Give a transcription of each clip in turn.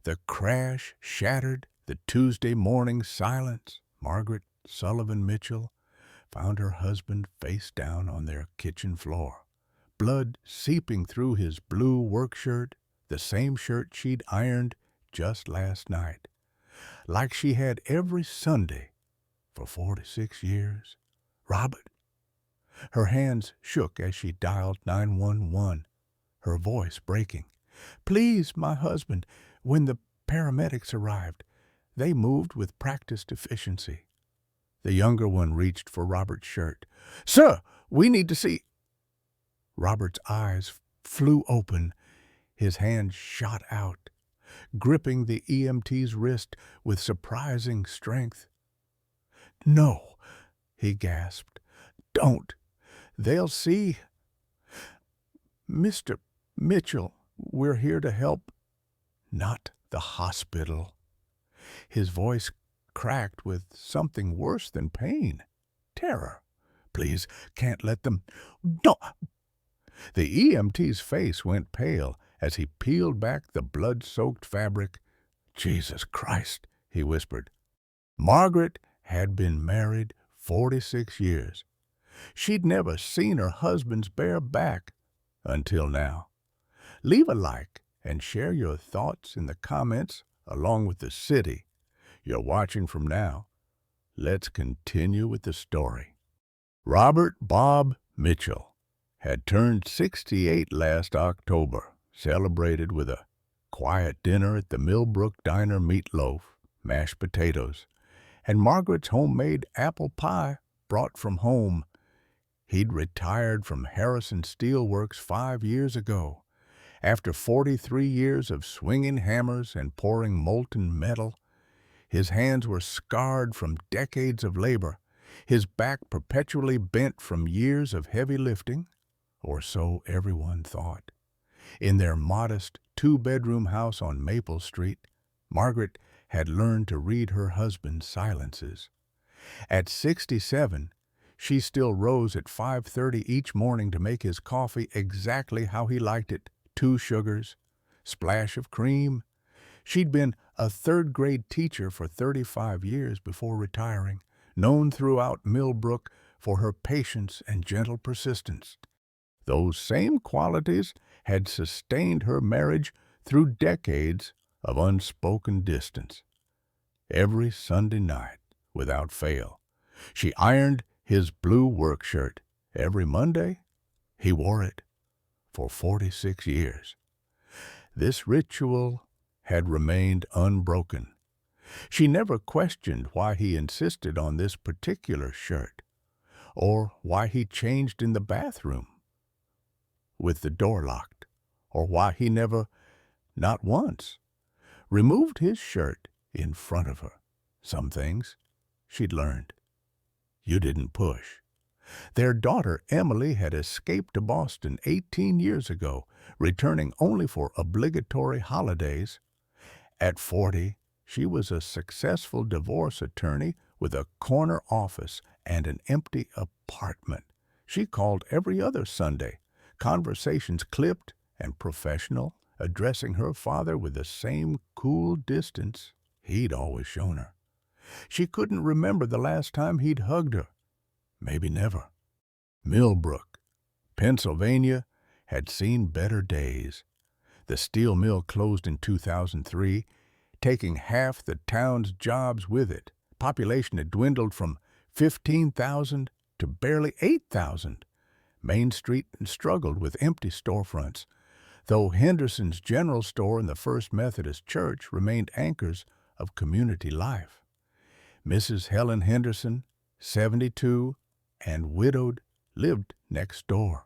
The crash shattered the Tuesday morning silence. Margaret Sullivan Mitchell found her husband face down on their kitchen floor, blood seeping through his blue work shirt, the same shirt she'd ironed just last night, like she had every Sunday for 46 years. Robert. Her hands shook as she dialed 911, her voice breaking. Please, my husband. When the paramedics arrived, they moved with practiced efficiency. The younger one reached for Robert's shirt. Sir, we need to see. Robert's eyes flew open. His hand shot out, gripping the EMT's wrist with surprising strength. No, he gasped. Don't. They'll see. Mr. Mitchell, we're here to help. Not the hospital. His voice cracked with something worse than pain. Terror. Please, can't let them. No. The EMT's face went pale as he peeled back the blood-soaked fabric. Jesus Christ, he whispered. Margaret had been married 46 years. She'd never seen her husband's bare back until now. Leave a like and share your thoughts in the comments along with the city you're watching from now. Let's continue with the story. Robert Bob Mitchell had turned 68 last October, celebrated with a quiet dinner at the Millbrook Diner, meatloaf, mashed potatoes, and Margaret's homemade apple pie brought from home. He'd retired from Harrison Steelworks 5 years ago. After 43 years of swinging hammers and pouring molten metal, his hands were scarred from decades of labor, his back perpetually bent from years of heavy lifting, or so everyone thought. In their modest two-bedroom house on Maple Street, Margaret had learned to read her husband's silences. At 67, she still rose at 5:30 each morning to make his coffee exactly how he liked it. 2 sugars, splash of cream. She'd been a third-grade teacher for 35 years before retiring, known throughout Millbrook for her patience and gentle persistence. Those same qualities had sustained her marriage through decades of unspoken distance. Every Sunday night, without fail, she ironed his blue work shirt. Every Monday, he wore it for 46 years. This ritual had remained unbroken. She never questioned why he insisted on this particular shirt, or why he changed in the bathroom with the door locked, or why he never, not once, removed his shirt in front of her. Some things she'd learned. You didn't push. Their daughter, Emily, had escaped to Boston 18 years ago, returning only for obligatory holidays. At 40, she was a successful divorce attorney with a corner office and an empty apartment. She called every other Sunday, conversations clipped and professional, addressing her father with the same cool distance he'd always shown her. She couldn't remember the last time he'd hugged her. Maybe never. Millbrook, Pennsylvania, had seen better days. The steel mill closed in 2003, taking half the town's jobs with it. Population had dwindled from 15,000 to barely 8,000. Main Street struggled with empty storefronts, though Henderson's General Store and the First Methodist Church remained anchors of community life. Mrs. Helen Henderson, 72, and widowed, lived next door.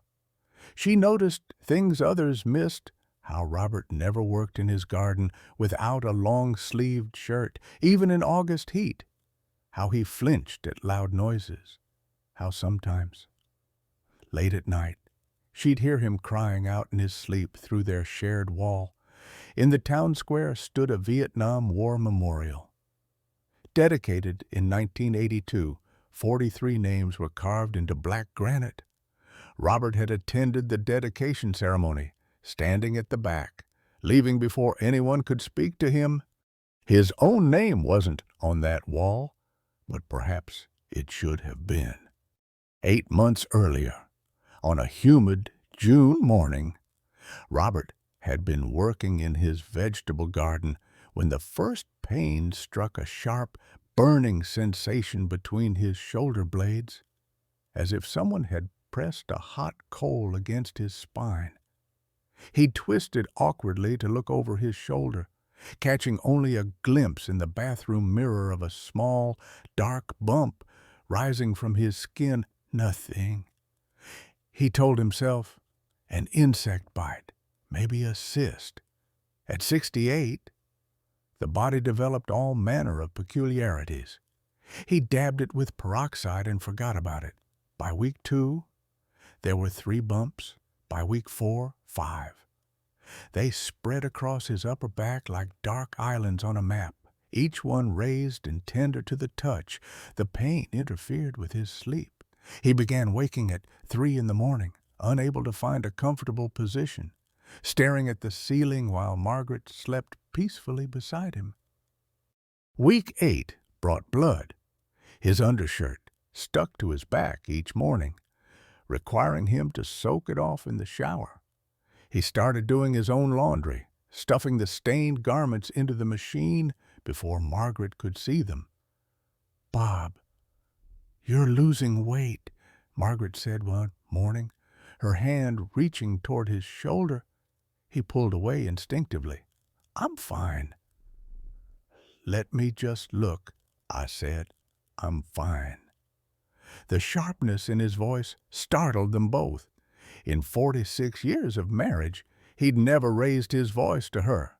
She noticed things others missed, how Robert never worked in his garden without a long-sleeved shirt, even in August heat, how he flinched at loud noises, how sometimes, late at night, she'd hear him crying out in his sleep through their shared wall. In the town square stood a Vietnam War memorial. Dedicated in 1982, 43 names were carved into black granite. Robert had attended the dedication ceremony, standing at the back, leaving before anyone could speak to him. His own name wasn't on that wall, but perhaps it should have been. 8 months earlier, on a humid June morning, Robert had been working in his vegetable garden when the first pain struck a sharp, burning sensation between his shoulder blades, as if someone had pressed a hot coal against his spine. He twisted awkwardly to look over his shoulder, catching only a glimpse in the bathroom mirror of a small, dark bump rising from his skin. Nothing, he told himself. An insect bite, maybe a cyst. At 68, the body developed all manner of peculiarities. He dabbed it with peroxide and forgot about it. By week 2, there were 3 bumps. By week 4, 5. They spread across his upper back like dark islands on a map, each one raised and tender to the touch. The pain interfered with his sleep. He began waking at 3 in the morning, unable to find a comfortable position, staring at the ceiling while Margaret slept peacefully beside him. Week 8 brought blood. His undershirt stuck to his back each morning, requiring him to soak it off in the shower. He started doing his own laundry, stuffing the stained garments into the machine before Margaret could see them. "Bob, you're losing weight," Margaret said one morning, her hand reaching toward his shoulder. He pulled away instinctively. "I'm fine." "Let me just look," I said. "I'm fine." The sharpness in his voice startled them both. In 46 years of marriage, he'd never raised his voice to her.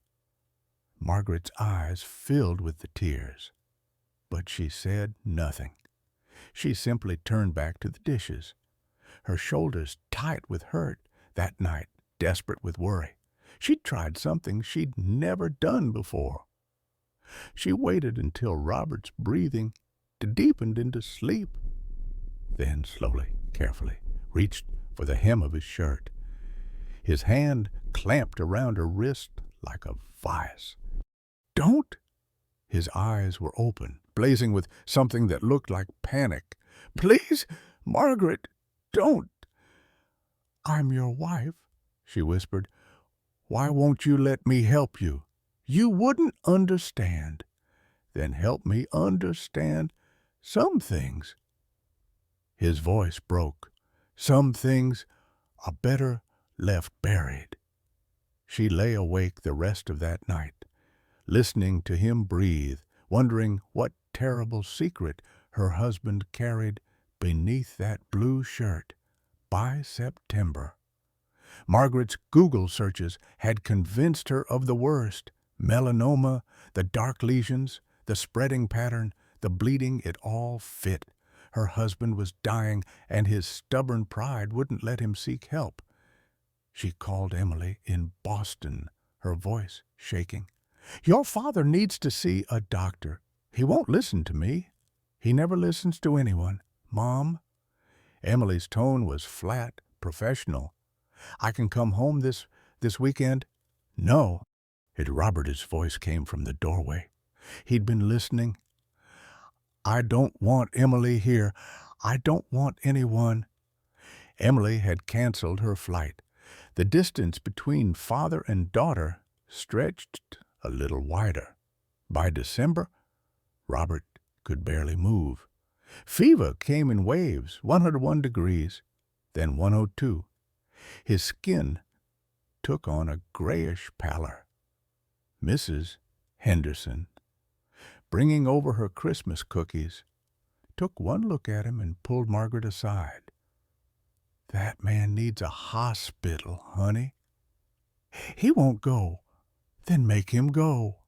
Margaret's eyes filled with the tears, but she said nothing. She simply turned back to the dishes, her shoulders tight with hurt that night, desperate with worry. She'd tried something she'd never done before. She waited until Robert's breathing deepened into sleep, then slowly, carefully, reached for the hem of his shirt. His hand clamped around her wrist like a vice. "Don't!" His eyes were open, blazing with something that looked like panic. "Please, Margaret, don't!" "I'm your wife," she whispered. "Why won't you let me help you?" "You wouldn't understand." "Then help me understand some things." His voice broke. "Some things are better left buried." She lay awake the rest of that night, listening to him breathe, wondering what terrible secret her husband carried beneath that blue shirt. By September, Margaret's Google searches had convinced her of the worst. Melanoma, the dark lesions, the spreading pattern, the bleeding, it all fit. Her husband was dying, and his stubborn pride wouldn't let him seek help. She called Emily in Boston, her voice shaking. "Your father needs to see a doctor. He won't listen to me. He never listens to anyone. Mom." Emily's tone was flat, professional. "I can come home this weekend?" "No." Robert's voice came from the doorway. He'd been listening. "I don't want Emily here. I don't want anyone." Emily had canceled her flight. The distance between father and daughter stretched a little wider. By December, Robert could barely move. Fever came in waves, 101 degrees, then 102. His skin took on a grayish pallor. Mrs. Henderson, bringing over her Christmas cookies, took one look at him and pulled Margaret aside. "That man needs a hospital, honey." "He won't go." "Then make him go."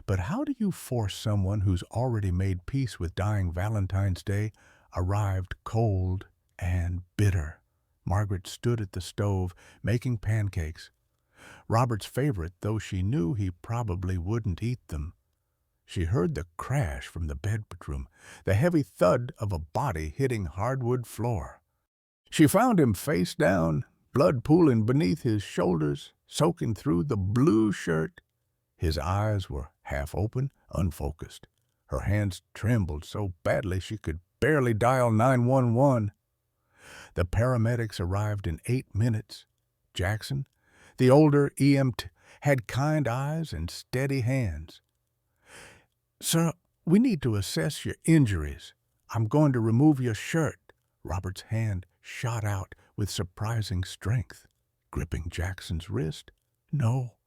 But how do you force someone who's already made peace with dying Valentine's Day, arrived cold and bitter? Margaret stood at the stove, making pancakes. Robert's favorite, though she knew he probably wouldn't eat them. She heard the crash from the bedroom, the heavy thud of a body hitting hardwood floor. She found him face down, blood pooling beneath his shoulders, soaking through the blue shirt. His eyes were half open, unfocused. Her hands trembled so badly she could barely dial 911. The paramedics arrived in 8 minutes. Jackson, the older EMT, had kind eyes and steady hands. "Sir, we need to assess your injuries. I'm going to remove your shirt." Robert's hand shot out with surprising strength, gripping Jackson's wrist. "No,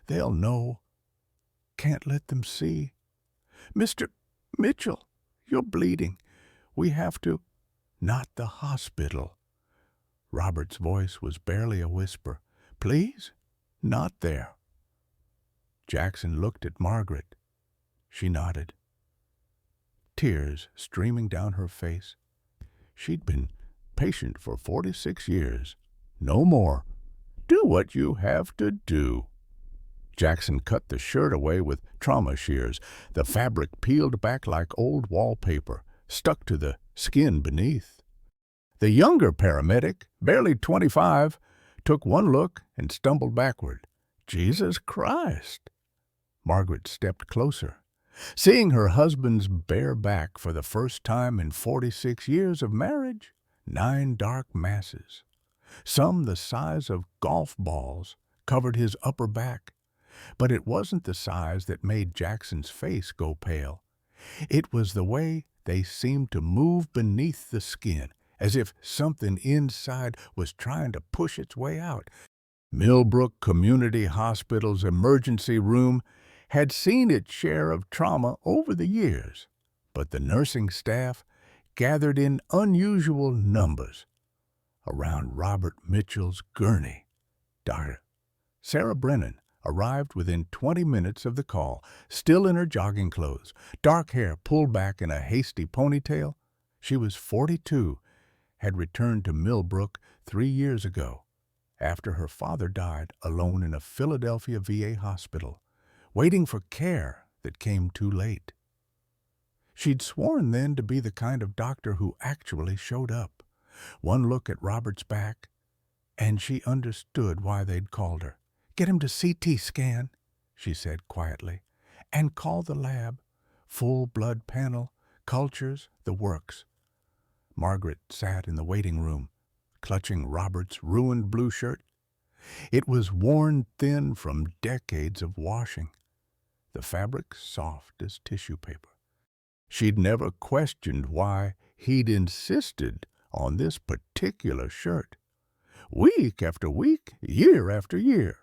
they'll know. Can't let them see. Mr. Mitchell, you're bleeding. We have to—" "Not the hospital." Robert's voice was barely a whisper. "Please? Not there." Jackson looked at Margaret. She nodded, tears streaming down her face. She'd been patient for 46 years. "No more. Do what you have to do." Jackson cut the shirt away with trauma shears. The fabric peeled back like old wallpaper, stuck to the skin beneath. The younger paramedic, barely 25, took one look and stumbled backward. "Jesus Christ!" Margaret stepped closer. Seeing her husband's bare back for the first time in 46 years of marriage, 9 dark masses, some the size of golf balls, covered his upper back. But it wasn't the size that made Jackson's face go pale. It was the way they seemed to move beneath the skin, as if something inside was trying to push its way out. Millbrook Community Hospital's emergency room had seen its share of trauma over the years, but the nursing staff gathered in unusual numbers around Robert Mitchell's gurney. Dr. Sarah Brennan arrived within 20 minutes of the call, still in her jogging clothes, dark hair pulled back in a hasty ponytail. She was 42, had returned to Millbrook 3 years ago, after her father died alone in a Philadelphia VA hospital, waiting for care that came too late. She'd sworn then to be the kind of doctor who actually showed up. One look at Robert's back, and she understood why they'd called her. "Get him to CT scan," she said quietly, "and call the lab. Full blood panel, cultures, the works." Margaret sat in the waiting room, clutching Robert's ruined blue shirt. It was worn thin from decades of washing, the fabric soft as tissue paper. She'd never questioned why he'd insisted on this particular shirt. Week after week, year after year.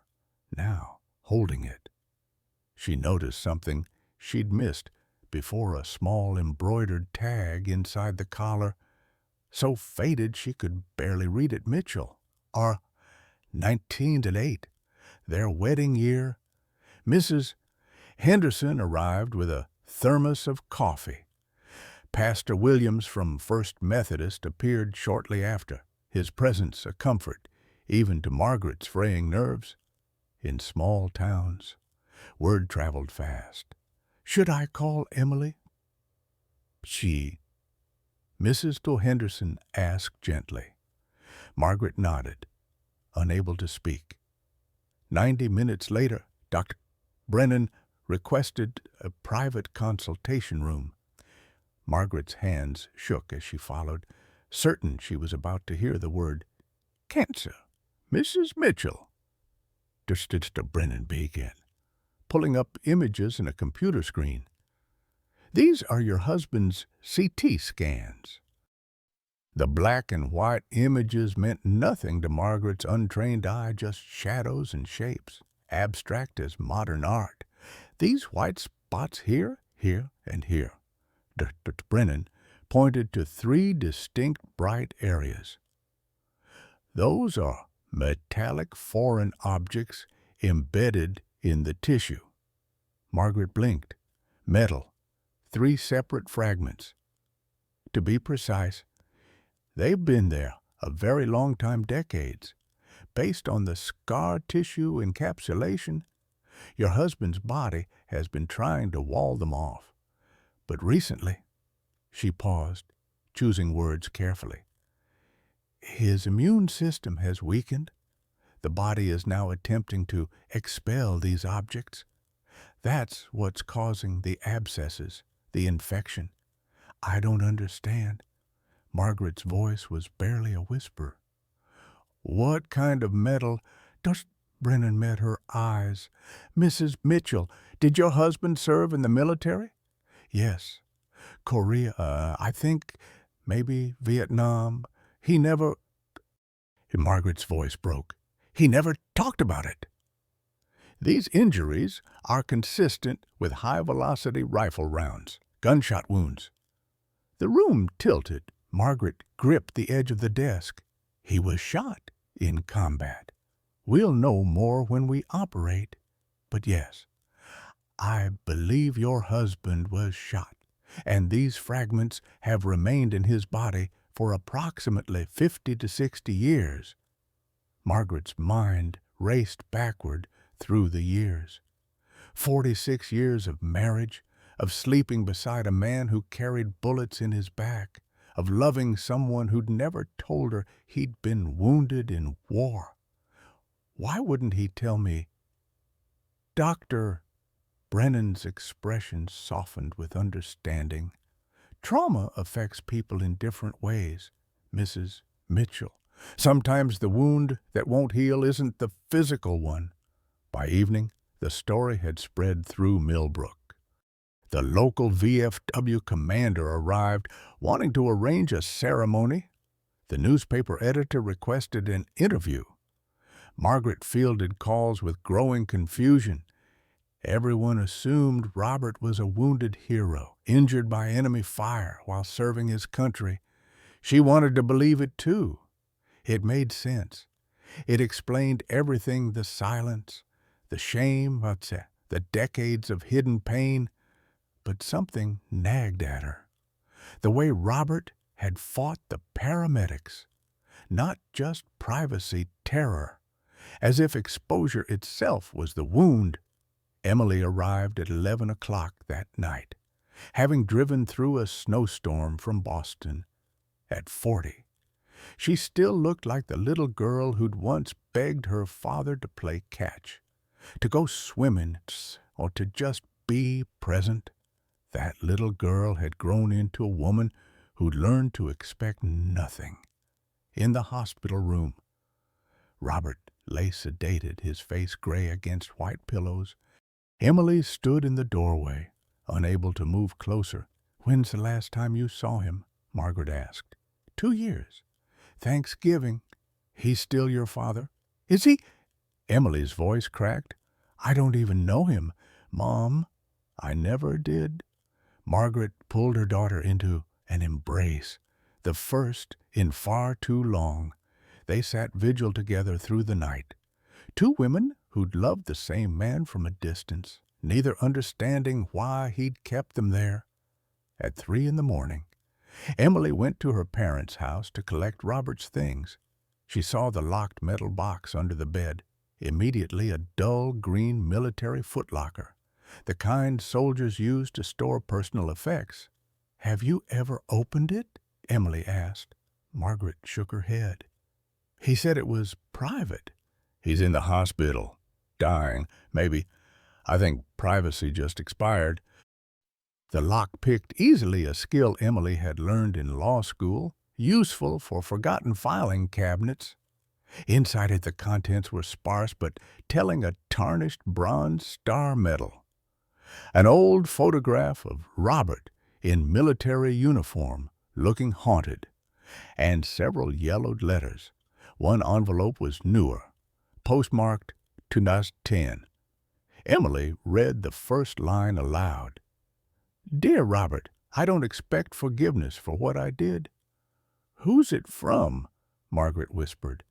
Now, holding it, she noticed something she'd missed before: a small embroidered tag inside the collar, so faded she could barely read it. Mitchell, or 1908, their wedding year. Mrs. Henderson arrived with a thermos of coffee. Pastor Williams from First Methodist appeared shortly after, his presence a comfort, even to Margaret's fraying nerves. In small towns, word traveled fast. "Should I call Emily?" Mrs. Henderson asked gently. Margaret nodded, unable to speak. 90 minutes later, Dr. Brennan requested a private consultation room. Margaret's hands shook as she followed, certain she was about to hear the word "cancer." "Mrs. Mitchell," Dr. Brennan began, pulling up images in a computer screen. "These are your husband's CT scans." The black and white images meant nothing to Margaret's untrained eye, just shadows and shapes, abstract as modern art. "These white spots here, here, and here." Dr. Brennan pointed to 3 distinct bright areas. "Those are metallic foreign objects embedded in the tissue." Margaret blinked. "Metal, 3 separate fragments. To be precise, they've been there a very long time, decades. Based on the scar tissue encapsulation, your husband's body has been trying to wall them off. But recently," she paused, choosing words carefully, "his immune system has weakened. The body is now attempting to expel these objects. That's what's causing the abscesses, the infection. I don't understand. Margaret's voice was barely a whisper. What kind of metal does... Brennan met her eyes. Mrs. Mitchell, did your husband serve in the military? Yes. Korea, I think, maybe Vietnam. He never... Margaret's voice broke. He never talked about it. These injuries are consistent with high-velocity rifle rounds, gunshot wounds. The room tilted. Margaret gripped the edge of the desk. He was shot in combat. We'll know more when we operate. But yes, I believe your husband was shot, and these fragments have remained in his body for approximately 50 to 60 years. Margaret's mind raced backward through the years. 46 years of marriage, of sleeping beside a man who carried bullets in his back, of loving someone who'd never told her he'd been wounded in war. Why wouldn't he tell me? Dr. Brennan's expression softened with understanding. Trauma affects people in different ways, Mrs. Mitchell. Sometimes the wound that won't heal isn't the physical one. By evening, the story had spread through Millbrook. The local VFW commander arrived, wanting to arrange a ceremony. The newspaper editor requested an interview. Margaret fielded calls with growing confusion. Everyone assumed Robert was a wounded hero, injured by enemy fire while serving his country. She wanted to believe it too. It made sense. It explained everything: the silence, the shame, the decades of hidden pain. But something nagged at her. The way Robert had fought the paramedics. Not just privacy, terror. As if exposure itself was the wound. Emily arrived at 11 o'clock that night, having driven through a snowstorm from Boston. At 40, she still looked like the little girl who'd once begged her father to play catch, to go swimming, or to just be present. That little girl had grown into a woman who'd learned to expect nothing. In the hospital room, Robert lay sedated, his face gray against white pillows. Emily stood in the doorway, unable to move closer. When's the last time you saw him? Margaret asked. 2 years. Thanksgiving. He's still your father? Is he? Emily's voice cracked. I don't even know him. Mom, I never did. Margaret pulled her daughter into an embrace, the first in far too long. They sat vigil together through the night. Two women who'd loved the same man from a distance, neither understanding why he'd kept them there. At 3 a.m, Emily went to her parents' house to collect Robert's things. She saw the locked metal box under the bed, immediately a dull green military footlocker, the kind soldiers use to store personal effects. Have you ever opened it? Emily asked. Margaret shook her head. He said it was private. He's in the hospital, dying, maybe. I think privacy just expired. The lock picked easily, a skill Emily had learned in law school, useful for forgotten filing cabinets. Inside it, the contents were sparse, but telling a tarnished bronze star medal. An old photograph of Robert in military uniform, looking haunted, and several yellowed letters. One envelope was newer, postmarked 2010. Emily read the first line aloud. Dear Robert, I don't expect forgiveness for what I did. Who's it from? Margaret whispered.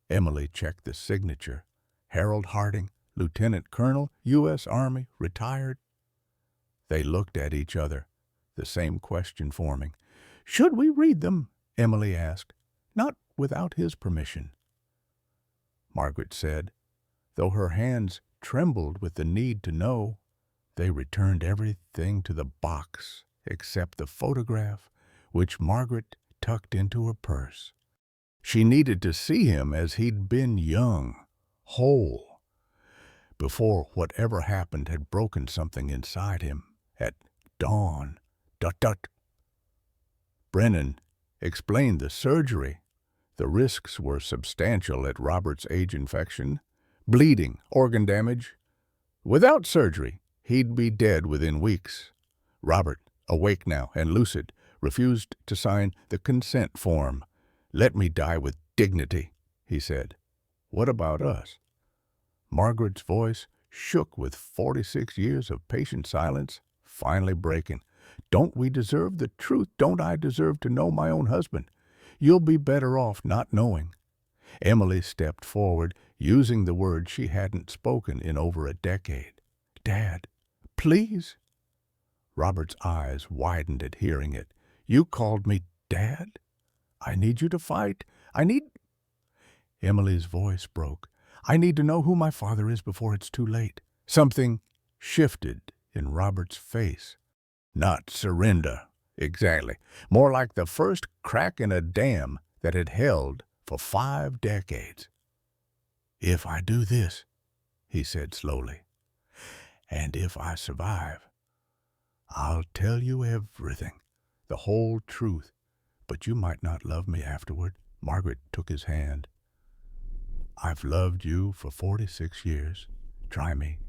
Emily checked the signature. Harold Harding, Lieutenant Colonel, U.S. Army, retired. They looked at each other, the same question forming. Should we read them? Emily asked. Not without his permission. Margaret said, though her hands trembled with the need to know. They returned everything to the box except the photograph, which Margaret tucked into her purse. She needed to see him as he'd been young, whole, before whatever happened had broken something inside him at dawn. Dut dut. Brennan explained the surgery. The risks were substantial at Robert's age: infection, bleeding, organ damage. Without surgery, he'd be dead within weeks. Robert, awake now and lucid, refused to sign the consent form. "Let me die with dignity," he said. "What about us?" Margaret's voice shook with 46 years of patient silence, finally breaking. "Don't we deserve the truth? Don't I deserve to know my own husband? You'll be better off not knowing." Emily stepped forward, using the word she hadn't spoken in over a decade. "Dad, please." Robert's eyes widened at hearing it. "You called me Dad? I need you to fight. Emily's voice broke. "I need to know who my father is before it's too late." Something shifted in Robert's face. Not surrender, exactly. More like the first crack in a dam that had held for 5 decades. "If I do this," he said slowly, "and if I survive, I'll tell you everything, the whole truth, but you might not love me afterward." Margaret took his hand. "I've loved you for 46 years. Try me."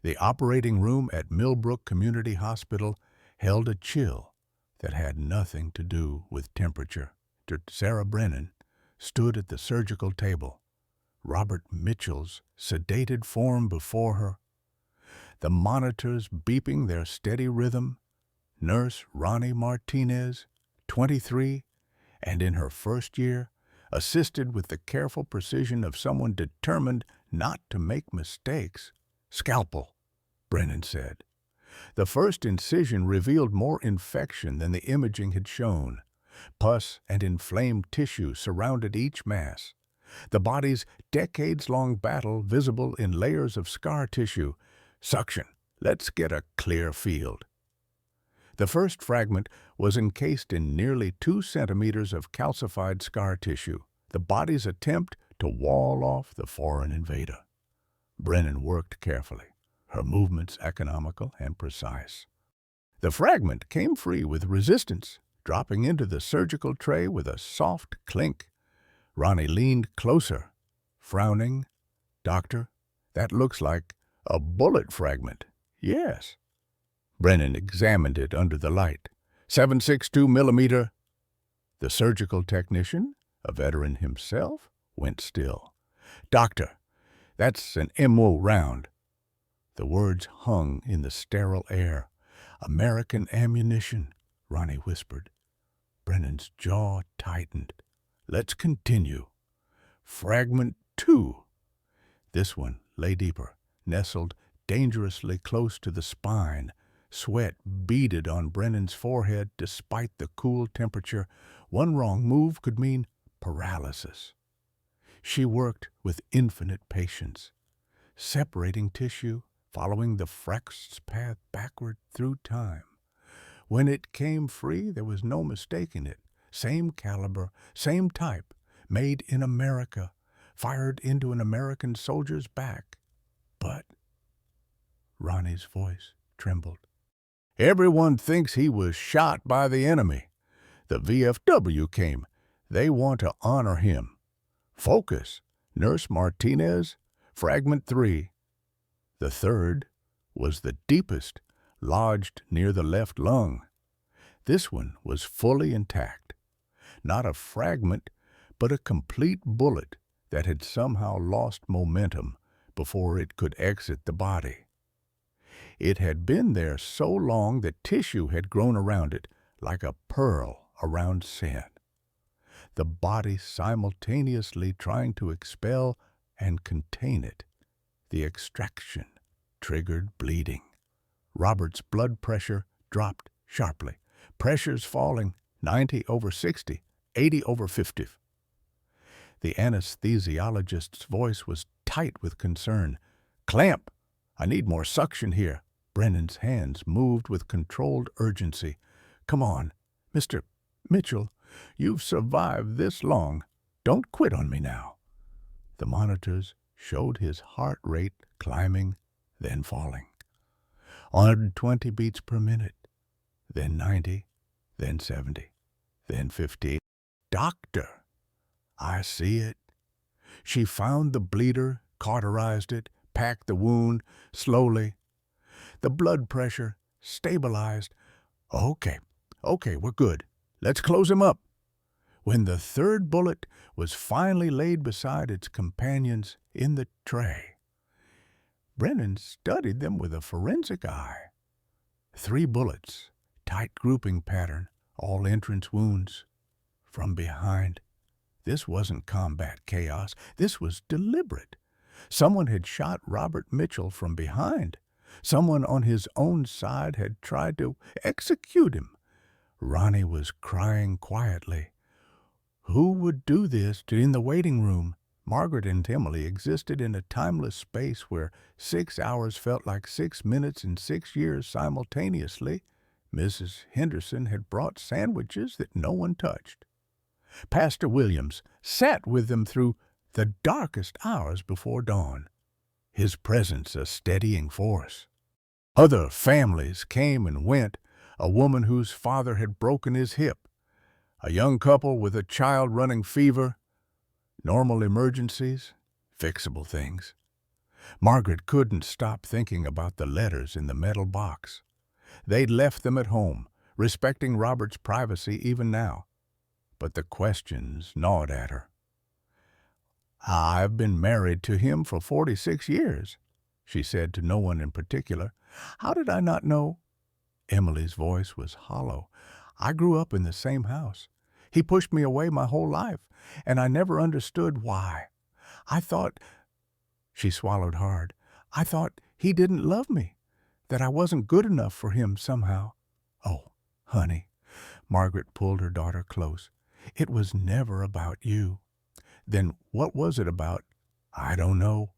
The operating room at Millbrook Community Hospital held a chill that had nothing to do with temperature. Sarah Brennan stood at the surgical table, Robert Mitchell's sedated form before her, the monitors beeping their steady rhythm. Nurse Ronnie Martinez, 23, and in her first year, assisted with the careful precision of someone determined not to make mistakes. "Scalpel," Brennan said. The first incision revealed more infection than the imaging had shown. Pus and inflamed tissue surrounded each mass. The body's decades-long battle visible in layers of scar tissue. "Suction. Let's get a clear field." The first fragment was encased in nearly 2 centimeters of calcified scar tissue, the body's attempt to wall off the foreign invader. Brennan worked carefully, her movements economical and precise. The fragment came free with resistance, dropping into the surgical tray with a soft clink. Ronnie leaned closer, frowning. "Doctor, that looks like a bullet fragment." "Yes." Brennan examined it under the light. 7.62 millimeter. The surgical technician, a veteran himself, went still. "Doctor, that's an MO round." The words hung in the sterile air. "American ammunition," Ronnie whispered. Brennan's jaw tightened. "Let's continue. Fragment 2. This one lay deeper, nestled dangerously close to the spine. Sweat beaded on Brennan's forehead despite the cool temperature. One wrong move could mean paralysis. She worked with infinite patience, separating tissue, following the fract's path backward through time. When it came free, there was no mistaking it. Same caliber, same type, made in America, fired into an American soldier's back. But Ronnie's voice trembled. "Everyone thinks he was shot by the enemy. The VFW came. They want to honor him. Focus. Nurse Martinez, fragment 3. The third was the deepest, lodged near the left lung. This one was fully intact. Not a fragment, but a complete bullet that had somehow lost momentum before it could exit the body. It had been there so long that tissue had grown around it, like a pearl around sand. The body simultaneously trying to expel and contain it. The extraction triggered bleeding. Robert's blood pressure dropped sharply. Pressures falling, 90/60, 80/50. The anesthesiologist's voice was tight with concern. "Clamp! I need more suction here." Brennan's hands moved with controlled urgency. "Come on, Mr. Mitchell. You've survived this long. Don't quit on me now." The monitors showed his heart rate climbing, then falling. 120 beats per minute, then 90, then 70, then 50. Doctor, I see it. She found the bleeder, cauterized it, packed the wound slowly. The blood pressure stabilized. Okay, we're good. Let's close him up. When the third bullet was finally laid beside its companions in the tray, Brennan studied them with a forensic eye. 3 bullets, tight grouping pattern, all entrance wounds. From behind. This wasn't combat chaos. This was deliberate. Someone had shot Robert Mitchell from behind. Someone on his own side had tried to execute him. Ronnie was crying quietly. Who would do this in the waiting room? Margaret and Emily existed in a timeless space where 6 hours felt like 6 minutes and 6 years simultaneously. Mrs. Henderson had brought sandwiches that no one touched. Pastor Williams sat with them through the darkest hours before dawn, his presence a steadying force. Other families came and went, a woman whose father had broken his hip, a young couple with a child running fever, normal emergencies, fixable things. Margaret couldn't stop thinking about the letters in the metal box. They'd left them at home, respecting Robert's privacy even now. But the questions gnawed at her. I've been married to him for 46 years, she said to no one in particular. How did I not know? Emily's voice was hollow. I grew up in the same house. He pushed me away my whole life, and I never understood why. I thought, she swallowed hard, I thought he didn't love me, that I wasn't good enough for him somehow. Oh, honey, Margaret pulled her daughter close. It was never about you. Then what was it about? I don't know.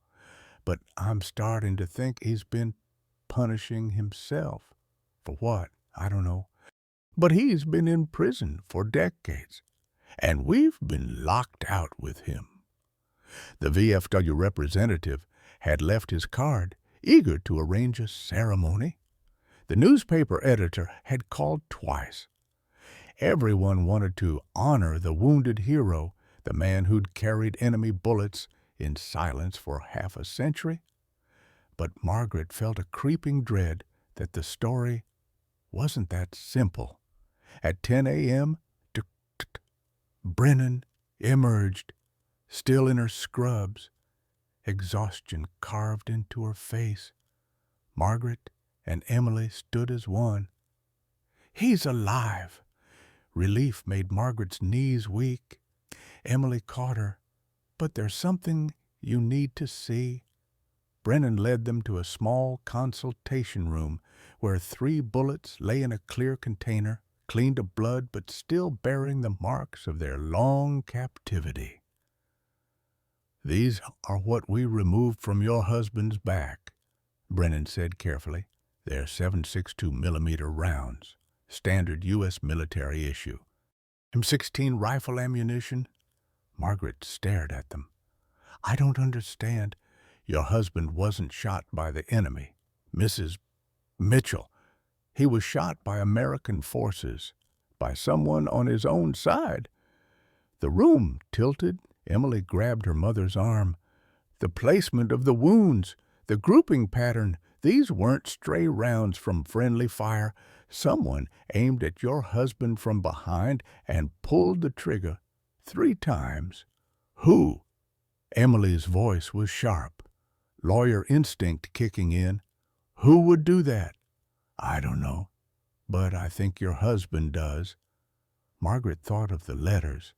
But I'm starting to think he's been punishing himself. For what? I don't know. But he's been in prison for decades, and we've been locked out with him. The VFW representative had left his card, eager to arrange a ceremony. The newspaper editor had called twice. Everyone wanted to honor the wounded hero, the man who'd carried enemy bullets in silence for half a century. But Margaret felt a creeping dread that the story wasn't that simple. At 10 a.m., Brennan emerged, still in her scrubs, exhaustion carved into her face. Margaret and Emily stood as one. He's alive! Relief made Margaret's knees weak. Emily caught her. But there's something you need to see. Brennan led them to a small consultation room where 3 bullets lay in a clear container, clean of blood but still bearing the marks of their long captivity. These are what we removed from your husband's back, Brennan said carefully. They're 7.62 millimeter rounds, standard U.S. military issue. M16 rifle ammunition. Margaret stared at them. I don't understand. Your husband wasn't shot by the enemy, Mrs. Mitchell. He was shot by American forces, by someone on his own side. The room tilted. Emily grabbed her mother's arm. The placement of the wounds, the grouping pattern, these weren't stray rounds from friendly fire. Someone aimed at your husband from behind and pulled the trigger 3 times. Who? Emily's voice was sharp, lawyer instinct kicking in. Who would do that? I don't know, but I think your husband does. Margaret thought of the letters,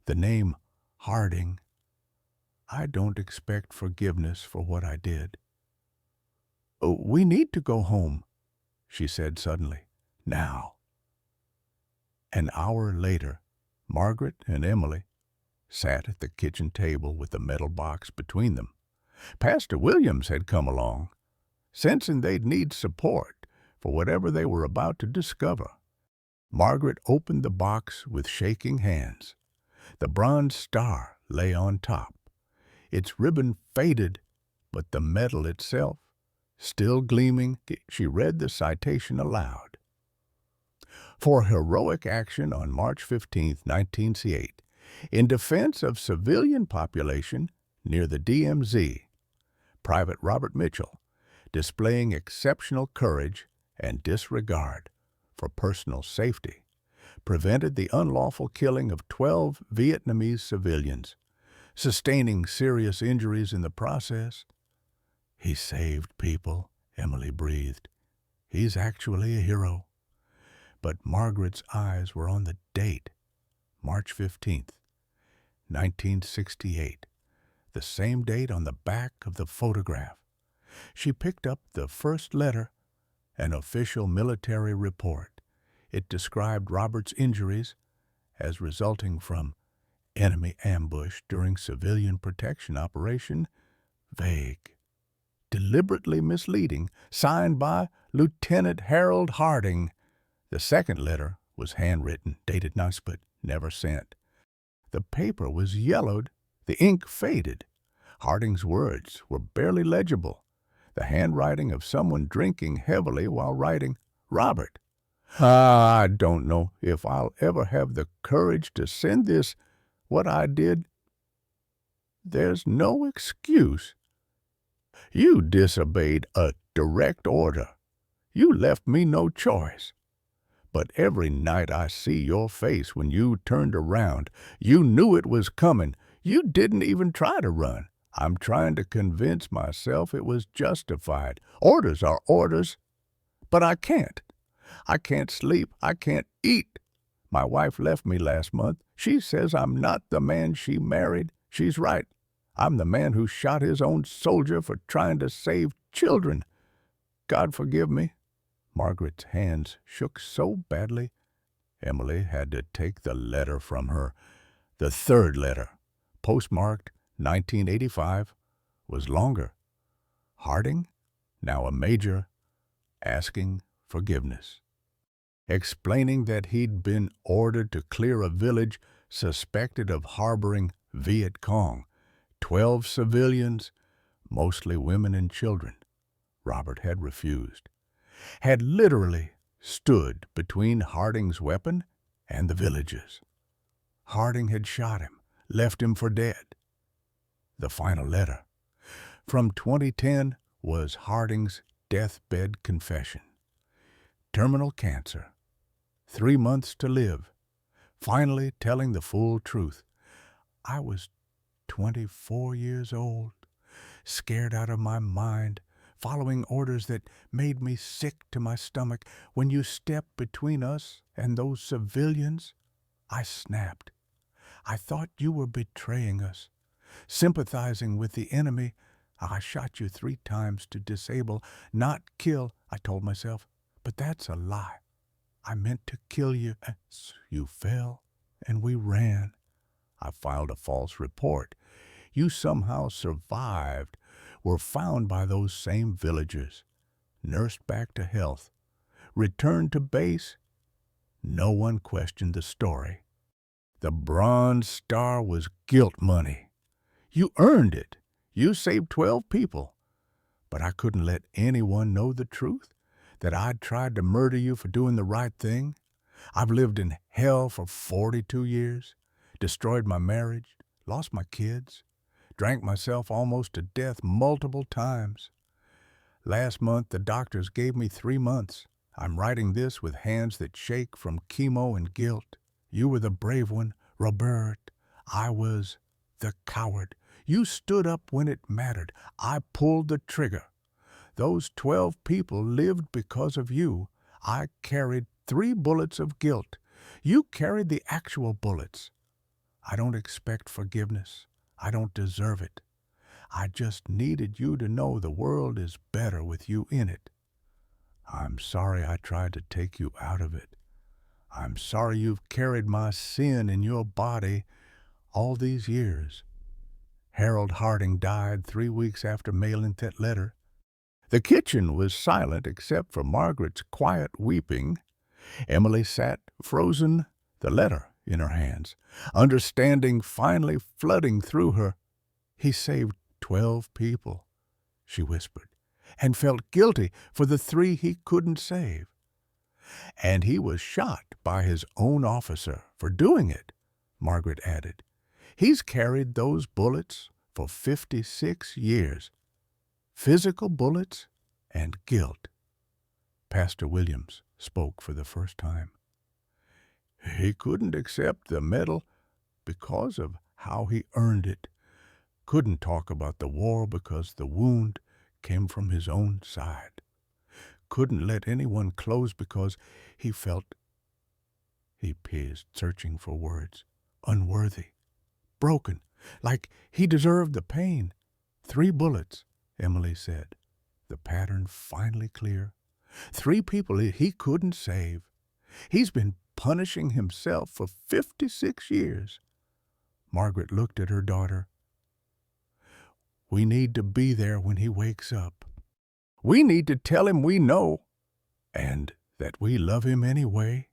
the name Harding. I don't expect forgiveness for what I did. Oh, we need to go home, she said suddenly. Now. An hour later, Margaret and Emily sat at the kitchen table with the metal box between them. Pastor Williams had come along, sensing they'd need support for whatever they were about to discover. Margaret opened the box with shaking hands. The bronze star lay on top. Its ribbon faded, but the medal itself, still gleaming, she read the citation aloud. For heroic action on March 15, 1908, in defense of civilian population near the DMZ, Private Robert Mitchell, displaying exceptional courage and disregard for personal safety, prevented the unlawful killing of 12 Vietnamese civilians, sustaining serious injuries in the process. He saved people, Emily breathed. He's actually a hero. But Margaret's eyes were on the date, March 15th, 1968, the same date on the back of the photograph. She picked up the first letter, an official military report. It described Robert's injuries as resulting from enemy ambush during civilian protection operation, vague, deliberately misleading, signed by Lieutenant Harold Harding. The second letter was handwritten, dated nice but never sent. The paper was yellowed, the ink faded. Harding's words were barely legible, the handwriting of someone drinking heavily while writing, "Robert, I don't know if I'll ever have the courage to send this, what I did. There's no excuse. You disobeyed a direct order. You left me no choice. But every night I see your face when you turned around. You knew it was coming. You didn't even try to run. I'm trying to convince myself it was justified. Orders are orders. But I can't. I can't sleep. I can't eat. My wife left me last month. She says I'm not the man she married. She's right. I'm the man who shot his own soldier for trying to save children. God forgive me." Margaret's hands shook so badly, Emily had to take the letter from her. The third letter, postmarked 1985, was longer. Harding, now a major, asking forgiveness, explaining that he'd been ordered to clear a village suspected of harboring Viet Cong, 12 civilians, mostly women and children. Robert had refused, had literally stood between Harding's weapon and the villages. Harding had shot him, left him for dead. The final letter from 2010 was Harding's deathbed confession. Terminal cancer, 3 months to live, finally telling the full truth. I was 24 years old, scared out of my mind, following orders that made me sick to my stomach. When you stepped between us and those civilians, I snapped. I thought you were betraying us, sympathizing with the enemy. I shot you 3 times to disable, not kill, I told myself. But that's a lie. I meant to kill you. You fell, and we ran. I filed a false report. You somehow survived, were found by those same villagers, nursed back to health, returned to base. No one questioned the story. The Bronze Star was guilt money. You earned it. You saved 12 people. But I couldn't let anyone know the truth, that I'd tried to murder you for doing the right thing. I've lived in hell for 42 years, destroyed my marriage, lost my kids, drank myself almost to death multiple times. Last month, the doctors gave me 3 months. I'm writing this with hands that shake from chemo and guilt. You were the brave one, Robert. I was the coward. You stood up when it mattered. I pulled the trigger. Those 12 people lived because of you. I carried 3 bullets of guilt. You carried the actual bullets. I don't expect forgiveness. I don't deserve it. I just needed you to know the world is better with you in it. I'm sorry I tried to take you out of it. I'm sorry you've carried my sin in your body all these years. Harold Harding died 3 weeks after mailing that letter. The kitchen was silent except for Margaret's quiet weeping. Emily sat frozen, the letter in her hands, understanding finally flooding through her. He saved 12 people, she whispered, and felt guilty for the 3 he couldn't save. And he was shot by his own officer for doing it, Margaret added. He's carried those bullets for 56 years. Physical bullets and guilt. Pastor Williams spoke for the first time. He couldn't accept the medal because of how he earned it. Couldn't talk about the war because the wound came from his own side. Couldn't let anyone close because he felt, he paused, searching for words, unworthy, broken, like he deserved the pain. 3 bullets, Emily said, the pattern finally clear. 3 people he couldn't save. He's been punishing himself for 56 years. Margaret looked at her daughter. We need to be there when he wakes up. We need to tell him we know, and that we love him anyway.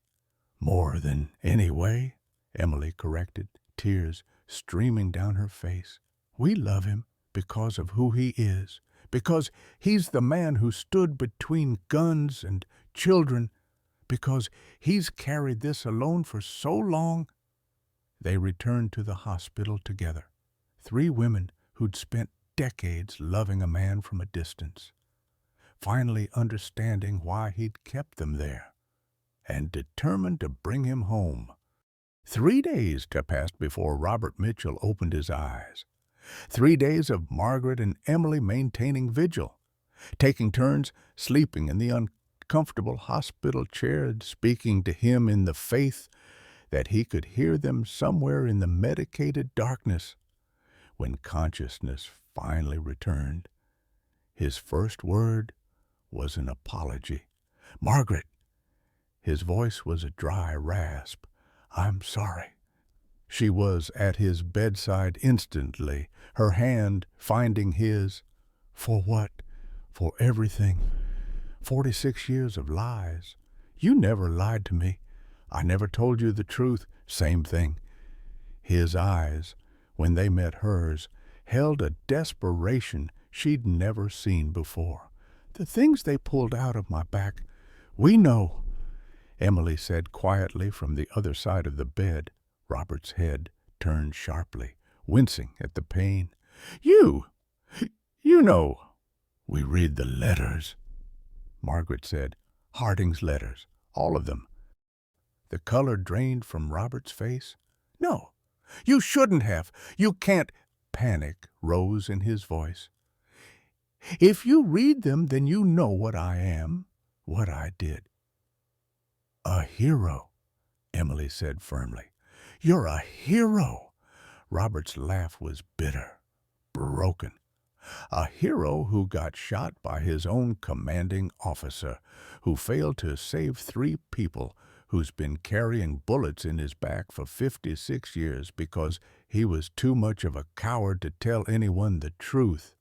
More than anyway, Emily corrected, tears streaming down her face. We love him because of who he is, because he's the man who stood between guns and children, because he's carried this alone for so long. They returned to the hospital together, 3 women who'd spent decades loving a man from a distance, finally understanding why he'd kept them there, and determined to bring him home. 3 days passed before Robert Mitchell opened his eyes. 3 days of Margaret and Emily maintaining vigil, taking turns sleeping in the uncomfortable hospital chair, speaking to him in the faith that he could hear them somewhere in the medicated darkness. When consciousness finally returned, his first word was an apology. Margaret. His voice was a dry rasp. I'm sorry. She was at his bedside instantly, her hand finding his. For what? For everything. 46 years of lies. You never lied to me. I never told you the truth. Same thing. His eyes, when they met hers, held a desperation she'd never seen before. The things they pulled out of my back, we know, Emily said quietly from the other side of the bed. Robert's head turned sharply, wincing at the pain. You know. We read the letters, Margaret said. Harding's letters, all of them. The color drained from Robert's face. No, you shouldn't have. You can't. Panic rose in his voice. If you read them, then you know what I am, what I did. A hero, Emily said firmly. You're a hero. Robert's laugh was bitter, broken. A hero who got shot by his own commanding officer, who failed to save 3 people, who's been carrying bullets in his back for 56 years because he was too much of a coward to tell anyone the truth.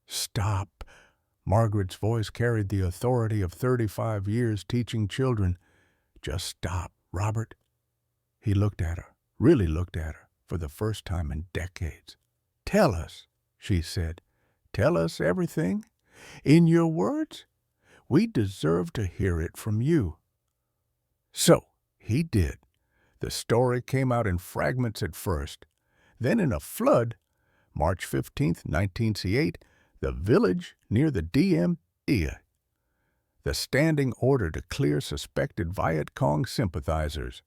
Stop. Margaret's voice carried the authority of 35 years teaching children. Just stop, Robert. He looked at her, really looked at her, for the first time in decades. Tell us, she said. Tell us everything. In your words, we deserve to hear it from you. So, he did. The story came out in fragments at first. Then in a flood, March 15th, 1908, the village near the DMZ. The standing order to clear suspected Viet Cong sympathizers.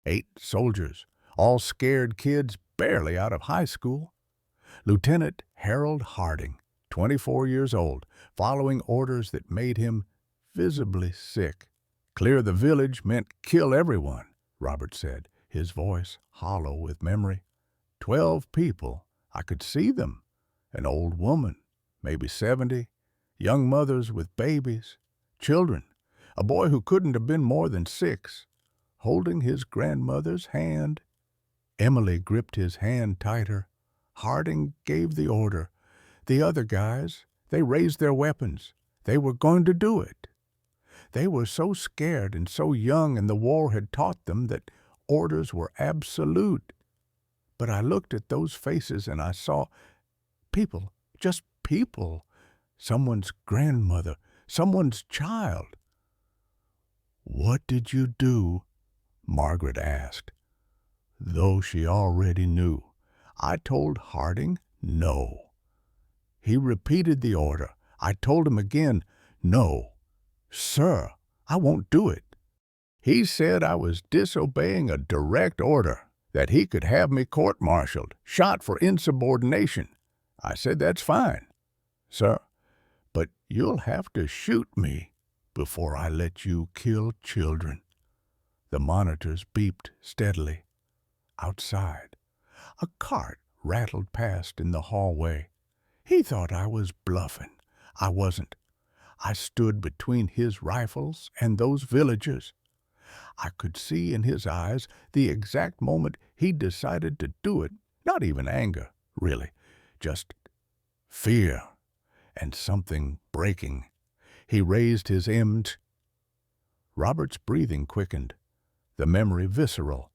8 soldiers, all scared kids barely out of high school. Lieutenant Harold Harding, 24 years old, following orders that made him visibly sick. Clear the village meant kill everyone, Robert said, his voice hollow with memory. 12 people. I could see them. An old woman, maybe 70, young mothers with babies, children, a boy who couldn't have been more than 6, holding his grandmother's hand. Emily gripped his hand tighter. Harding gave the order. The other guys, they raised their weapons. They were going to do it. They were so scared and so young, and the war had taught them that orders were absolute. But I looked at those faces and I saw people, just people, someone's grandmother, someone's child. "What did you do?" Margaret asked, though she already knew. I told Harding no. He repeated the order. I told him again, "No, sir, I won't do it." He said I was disobeying a direct order, that he could have me court-martialed, shot for insubordination. I said, "That's fine, sir, but you'll have to shoot me before I let you kill children." The monitors beeped steadily. Outside, a cart rattled past in the hallway. He thought I was bluffing. I wasn't. I stood between his rifles and those villagers. I could see in his eyes the exact moment he decided to do it. Not even anger, really. Just fear and something breaking. He raised his M. Robert's breathing quickened, the memory visceral,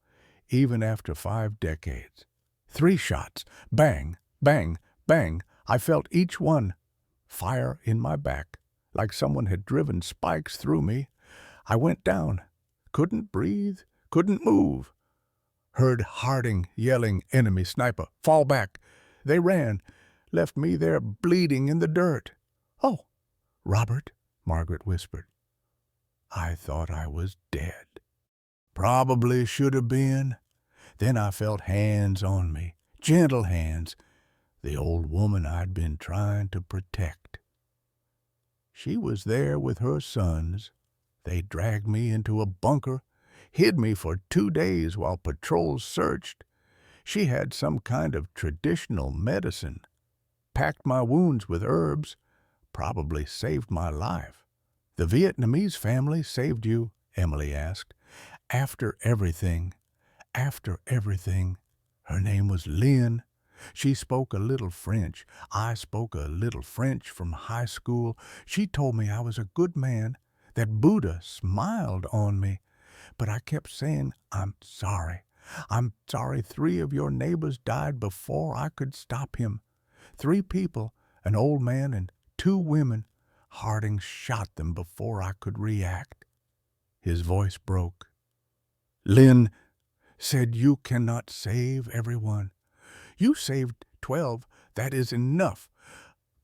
even after 5 decades. 3 shots. Bang, bang, bang. I felt each one. Fire in my back, like someone had driven spikes through me. I went down. Couldn't breathe, couldn't move. Heard Harding yelling, "Enemy sniper, fall back." They ran, left me there bleeding in the dirt. "Oh, Robert," Margaret whispered. I thought I was dead. Probably should have been. Then I felt hands on me, gentle hands, the old woman I'd been trying to protect. She was there with her sons. They dragged me into a bunker, hid me for 2 days while patrols searched. She had some kind of traditional medicine, packed my wounds with herbs, probably saved my life. "The Vietnamese family saved you?" Emily asked. After everything. Her name was Lynn. She spoke a little French. I spoke a little French from high school. She told me I was a good man, that Buddha smiled on me. But I kept saying, "I'm sorry. I'm sorry 3 of your neighbors died before I could stop him. 3 people, an old man and 2 women. Harding shot them before I could react." His voice broke. "Lynn said you cannot save everyone. You saved 12. That is enough.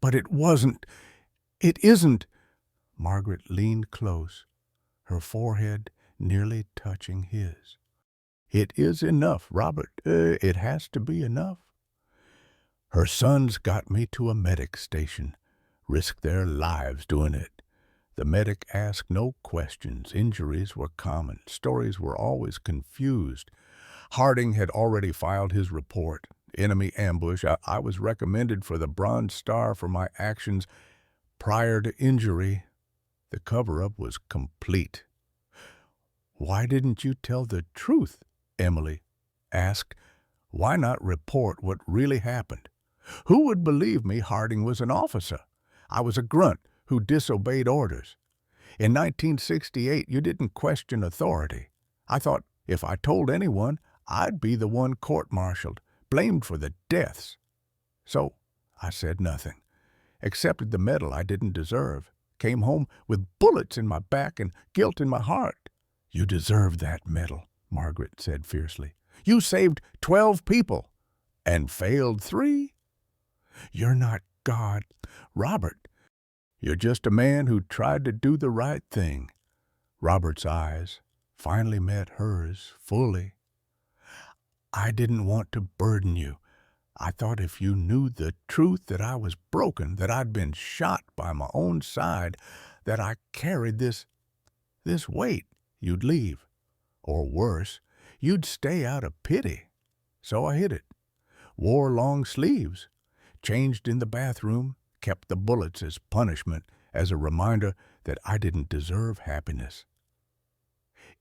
But it wasn't. It isn't." Margaret leaned close, her forehead nearly touching his. "It is enough, Robert. It has to be enough." Her sons got me to a medic station, risked their lives doing it. The medic asked no questions. Injuries were common. Stories were always confused. Harding had already filed his report. Enemy ambush. I was recommended for the Bronze Star for my actions prior to injury. The cover-up was complete. "Why didn't you tell the truth?" Emily asked. "Why not report what really happened? Who would believe me Harding was an officer? I was a grunt who disobeyed orders. In 1968, you didn't question authority. I thought if I told anyone, I'd be the one court-martialed, blamed for the deaths. So I said nothing, accepted the medal I didn't deserve, came home with bullets in my back and guilt in my heart." "You deserve that medal," Margaret said fiercely. "You saved 12 people and failed 3. You're not God, Robert. You're just a man who tried to do the right thing." Robert's eyes finally met hers fully. "I didn't want to burden you. I thought if you knew the truth that I was broken, that I'd been shot by my own side, that I carried this weight, you'd leave. Or worse, you'd stay out of pity. So I hid it. Wore long sleeves. Changed in the bathroom. Kept the bullets as punishment, as a reminder that I didn't deserve happiness."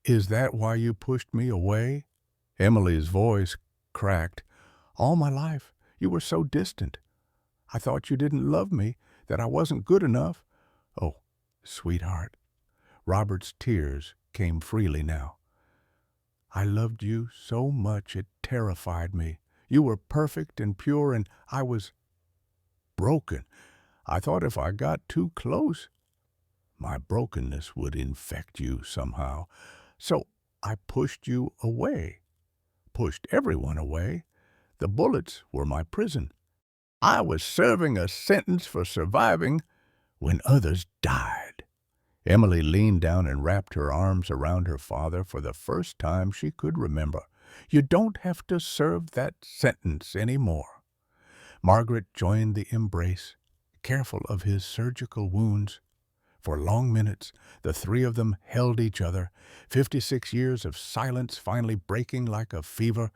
"Is that why you pushed me away?" Emily's voice cracked. "All my life, you were so distant. I thought you didn't love me, that I wasn't good enough. Oh, sweetheart." Robert's tears came freely now. "I loved you so much it terrified me. You were perfect and pure, and I was broken. I thought if I got too close, my brokenness would infect you somehow. So I pushed you away, pushed everyone away. The bullets were my prison. I was serving a sentence for surviving when others died. Emily leaned down and wrapped her arms around her father for the first time she could remember. You don't have to serve that sentence anymore. Margaret joined the embrace, careful of his surgical wounds. For long minutes, the three of them held each other, 56 years of silence finally breaking like a fever.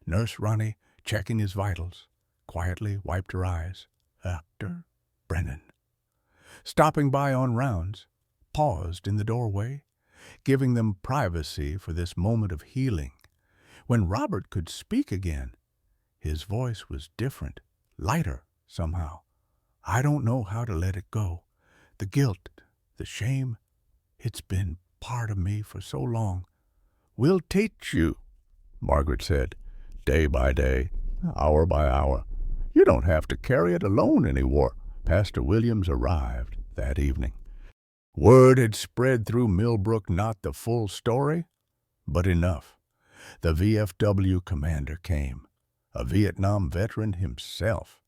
Nurse Ronnie, checking his vitals, quietly wiped her eyes. Dr. Brennan, stopping by on rounds, paused in the doorway, giving them privacy for this moment of healing. When Robert could speak again, his voice was different, lighter somehow. I don't know how to let it go. The guilt, the shame, it's been part of me for so long. We'll teach you, Margaret said, day by day, hour by hour. You don't have to carry it alone anymore. Pastor Williams arrived that evening. Word had spread through Millbrook, not the full story, but enough. The VFW commander came, a Vietnam veteran himself.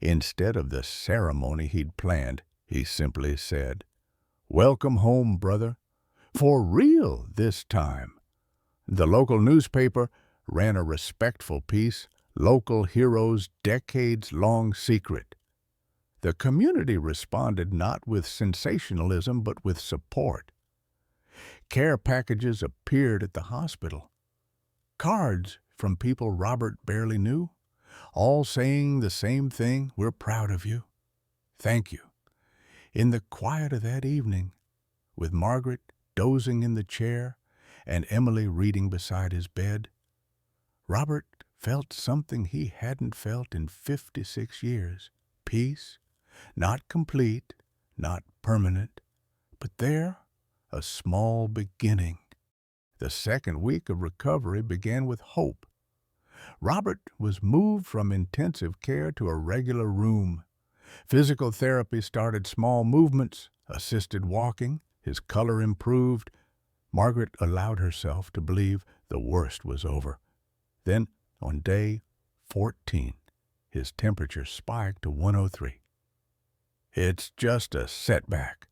Instead of the ceremony he'd planned, he simply said, "Welcome home, brother. For real this time." The local newspaper ran a respectful piece, Local Heroes' Decades-Long Secret. The community responded not with sensationalism but with support. Care packages appeared at the hospital. Cards from people Robert barely knew, all saying the same thing: "We're proud of you. Thank you." In the quiet of that evening, with Margaret dozing in the chair and Emily reading beside his bed, Robert felt something he hadn't felt in 56 years. Peace, not complete, not permanent, but there, a small beginning. The second week of recovery began with hope. Robert was moved from intensive care to a regular room. Physical therapy started small movements, assisted walking, his color improved. Margaret allowed herself to believe the worst was over. Then, on day 14, his temperature spiked to 103. "It's just a setback,"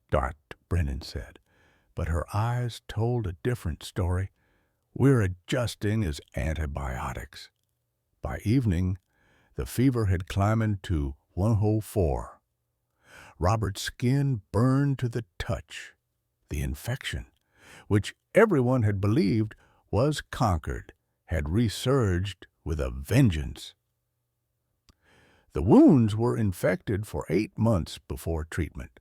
Dr. Brennan said, but her eyes told a different story. "We're adjusting as antibiotics." By evening, the fever had climbed to 104. Robert's skin burned to the touch. The infection, which everyone had believed was conquered, had resurged with a vengeance. The wounds were infected for 8 months before treatment.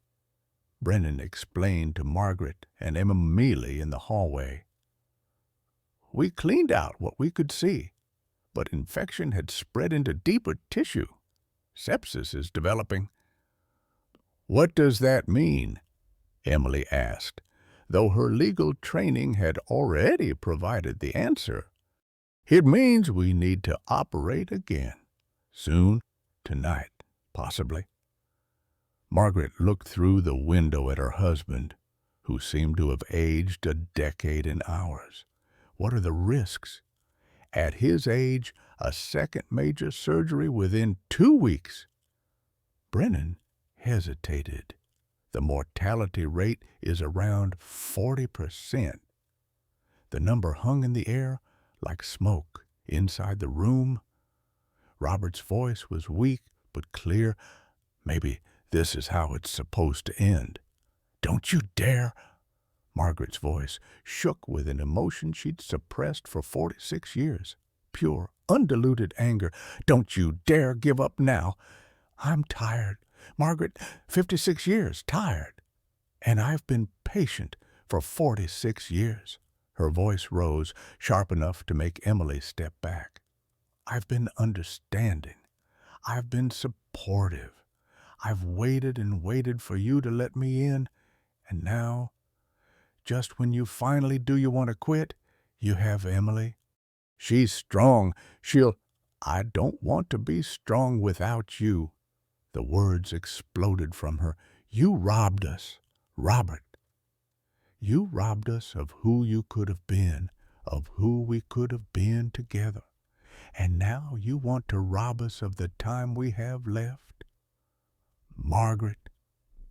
Brennan explained to Margaret and Emma Mealy in the hallway. "We cleaned out what we could see, but infection had spread into deeper tissue. Sepsis is developing." "What does that mean?" Emily asked, though her legal training had already provided the answer. "It means we need to operate again. Soon, tonight, possibly." Margaret looked through the window at her husband, who seemed to have aged a decade in hours. What are the risks? At his age, a second major surgery within 2 weeks. Brennan hesitated. The mortality rate is around 40%. The number hung in the air like smoke inside the room. Robert's voice was weak but clear. "Maybe this is how it's supposed to end." "Don't you dare!" Margaret's voice shook with an emotion she'd suppressed for 46 years. Pure, undiluted anger. "Don't you dare give up now. I'm tired, Margaret, 56 years, tired. And I've been patient for 46 years. Her voice rose, sharp enough to make Emily step back. "I've been understanding. I've been supportive. I've waited and waited for you to let me in. And now, just when you finally do you want to quit, you have Emily. She's strong. She'll..." I don't want to be strong without you. The words exploded from her. You robbed us, Robert. You robbed us of who you could have been, of who we could have been together. And now you want to rob us of the time we have left? Margaret,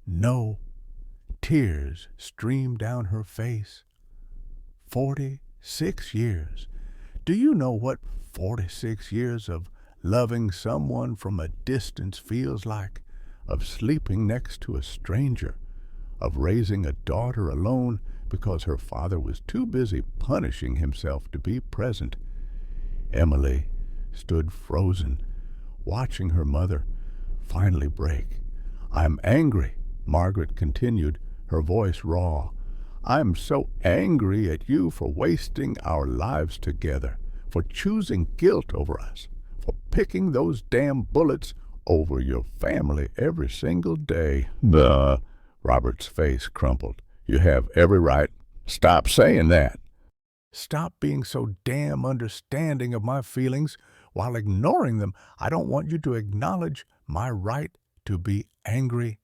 no. Tears streamed down her face. 46 years. Do you know what 46 years of loving someone from a distance feels like? Of sleeping next to a stranger? Of raising a daughter alone because her father was too busy punishing himself to be present? Emily stood frozen, watching her mother finally break. I'm angry, Margaret continued, her voice raw. I'm so angry at you for wasting our lives together, for choosing guilt over us, for picking those damn bullets over your family every single day. Robert's face crumpled. You have every right. Stop saying that. Stop being so damn understanding of my feelings while ignoring them. I don't want you to acknowledge my right to be angry.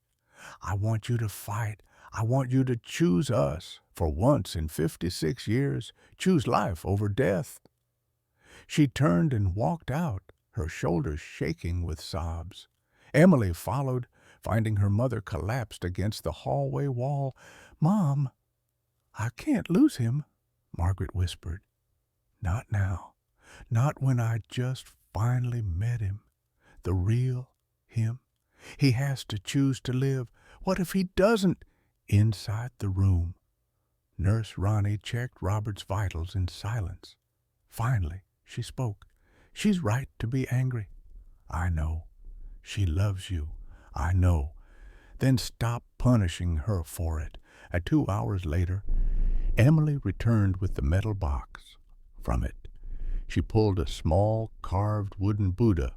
I want you to fight. I want you to choose us for once in 56 years. Choose life over death. She turned and walked out, her shoulders shaking with sobs. Emily followed, finding her mother collapsed against the hallway wall. Mom, I can't lose him, Margaret whispered. Not now. Not when I just finally met him. The real him. He has to choose to live. What if he doesn't? Inside the room, Nurse Ronnie checked Robert's vitals in silence. Finally, she spoke. She's right to be angry. I know. She loves you. I know. Then stop punishing her for it. 2 hours later, Emily returned with the metal box. From it, she pulled a small carved wooden Buddha,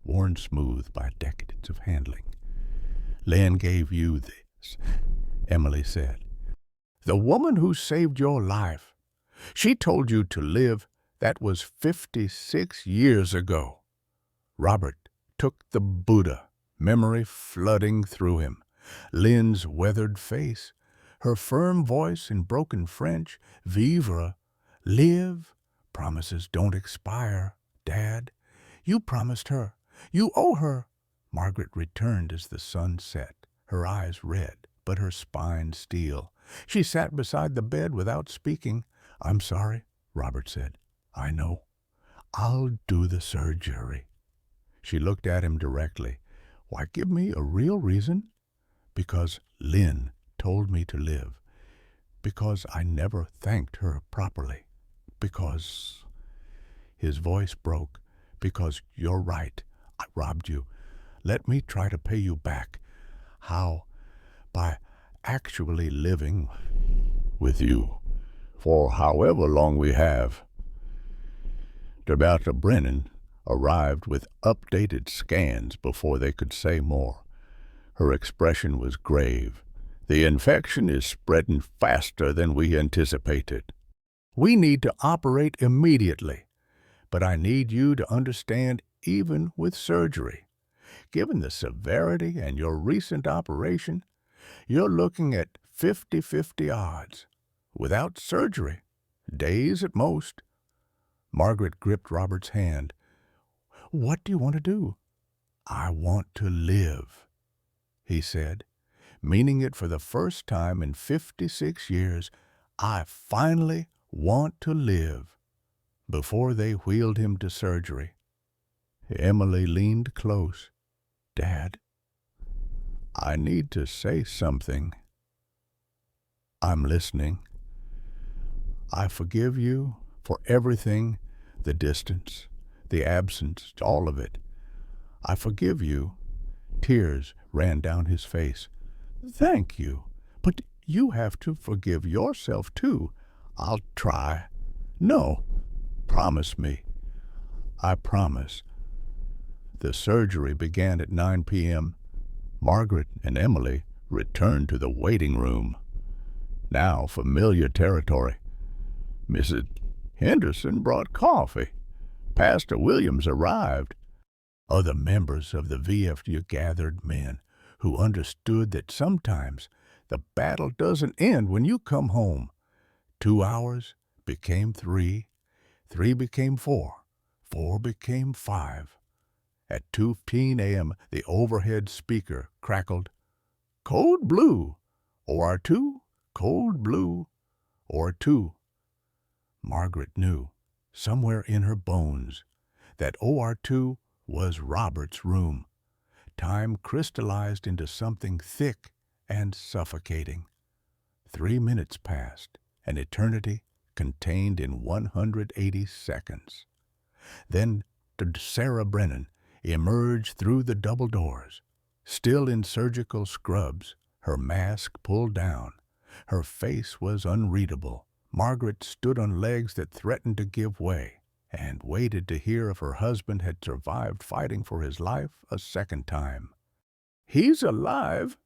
worn smooth by decades of handling. Len gave you this, Emily said. The woman who saved your life. She told you to live. That was 56 years ago. Robert took the Buddha, memory flooding through him. Lynn's weathered face, her firm voice in broken French. Vivre, live. Promises don't expire, Dad. You promised her. You owe her. Margaret returned as the sun set, her eyes red, but her spine steel. She sat beside the bed without speaking. I'm sorry, Robert said. I know. I'll do the surgery. She looked at him directly. Why, give me a real reason? Because Lynn told me to live. Because I never thanked her properly. Because... His voice broke. Because you're right. I robbed you. Let me try to pay you back. How? By actually living with you for however long we have. Dr. Brennan arrived with updated scans before they could say more. Her expression was grave. The infection is spreading faster than we anticipated. We need to operate immediately, but I need you to understand, even with surgery, given the severity and your recent operation, you're looking at 50-50 odds. Without surgery, days at most. Margaret gripped Robert's hand. What do you want to do? I want to live, he said, meaning it for the first time in 56 years. I finally want to live. Before they wheeled him to surgery, Emily leaned close. Dad, I need to say something. I'm listening. I forgive you for everything, the distance, the absence, all of it. I forgive you. Tears ran down his face. Thank you. But you have to forgive yourself, too. I'll try. No. Promise me. I promise. The surgery began at 9 p.m. Margaret and Emily returned to the waiting room. Now familiar territory. Mrs. Henderson brought coffee. Pastor Williams arrived. Other members of the VFW gathered, men who understood that sometimes the battle doesn't end when you come home. 2 hours became 3, 3 became 4, 4 became 5. At 2:15 a.m., the overhead speaker crackled, "Code Blue, OR2, Code Blue, OR2." Margaret knew, somewhere in her bones, that OR2 was Robert's room. Time crystallized into something thick and suffocating. 3 minutes passed, an eternity contained in 180 seconds. Then Sarah Brennan emerged through the double doors, still in surgical scrubs, her mask pulled down. Her face was unreadable. Margaret stood on legs that threatened to give way and waited to hear if her husband had survived fighting for his life a second time. "He's alive."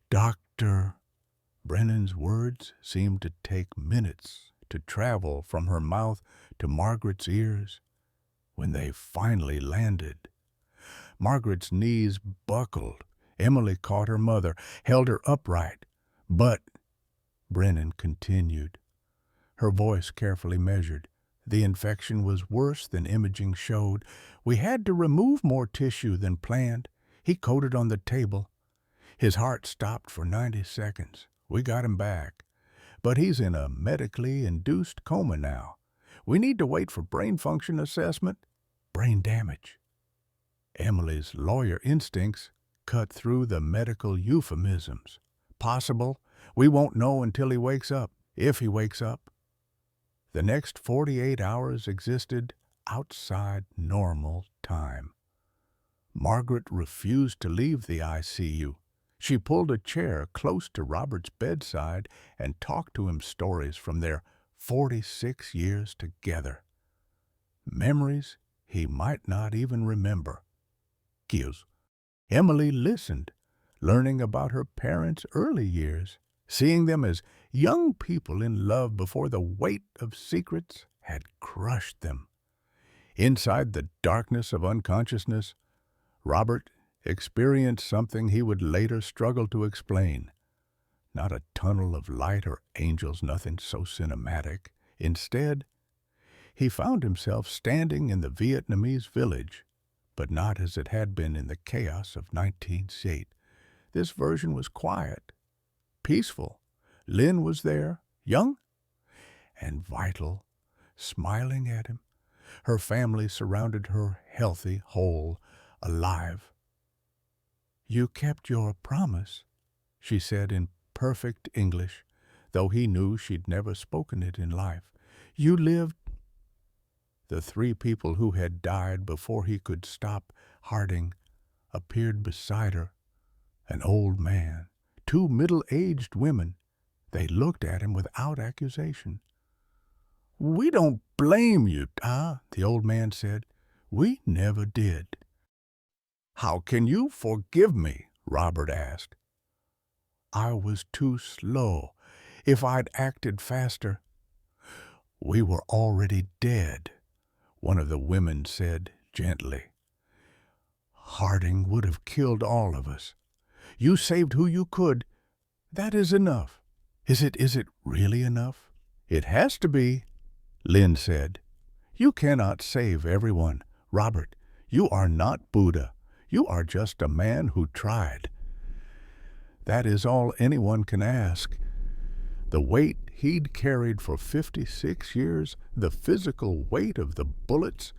Dr. Brennan's words seemed to take minutes to travel from her mouth to Margaret's ears. When they finally landed, Margaret's knees buckled. Emily caught her mother, held her upright. "But," Brennan continued, her voice carefully measured, "the infection was worse than imaging showed. We had to remove more tissue than planned." He coded on the table. "His heart stopped for 90 seconds. We got him back. But he's in a medically induced coma now. We need to wait for brain function assessment. Brain damage." Emily's lawyer instincts cut through the medical euphemisms. "Possible. We won't know until he wakes up, if he wakes up." The next 48 hours existed outside normal time. Margaret refused to leave the ICU. She pulled a chair close to Robert's bedside and talked to him stories from their 46 years together. Memories he might not even remember. Kills. Emily listened, learning about her parents' early years, seeing them as young people in love before the weight of secrets had crushed them. Inside the darkness of unconsciousness, Robert experienced something he would later struggle to explain. Not a tunnel of light or angels, nothing so cinematic. Instead, he found himself standing in the Vietnamese village, but not as it had been in the chaos of 1908. This version was quiet, peaceful. Lynn was there, young and vital, smiling at him. Her family surrounded her, healthy, whole, alive. "You kept your promise," she said in perfect English, though he knew she'd never spoken it in life. "You lived." The 3 people who had died before he could stop Harding appeared beside her. An old man, 2 middle-aged women. They looked at him without accusation. "We don't blame you, the old man said. "We never did." "How can you forgive me?" Robert asked. "I was too slow. If I'd acted faster." "We were already dead," one of the women said gently. "Harding would have killed all of us. You saved who you could. That is enough." Is it really enough?" "It has to be," Lynn said. "You cannot save everyone. Robert, you are not Buddha. You are just a man who tried. That is all anyone can ask." The weight he'd carried for 56 years, the physical weight of the bullets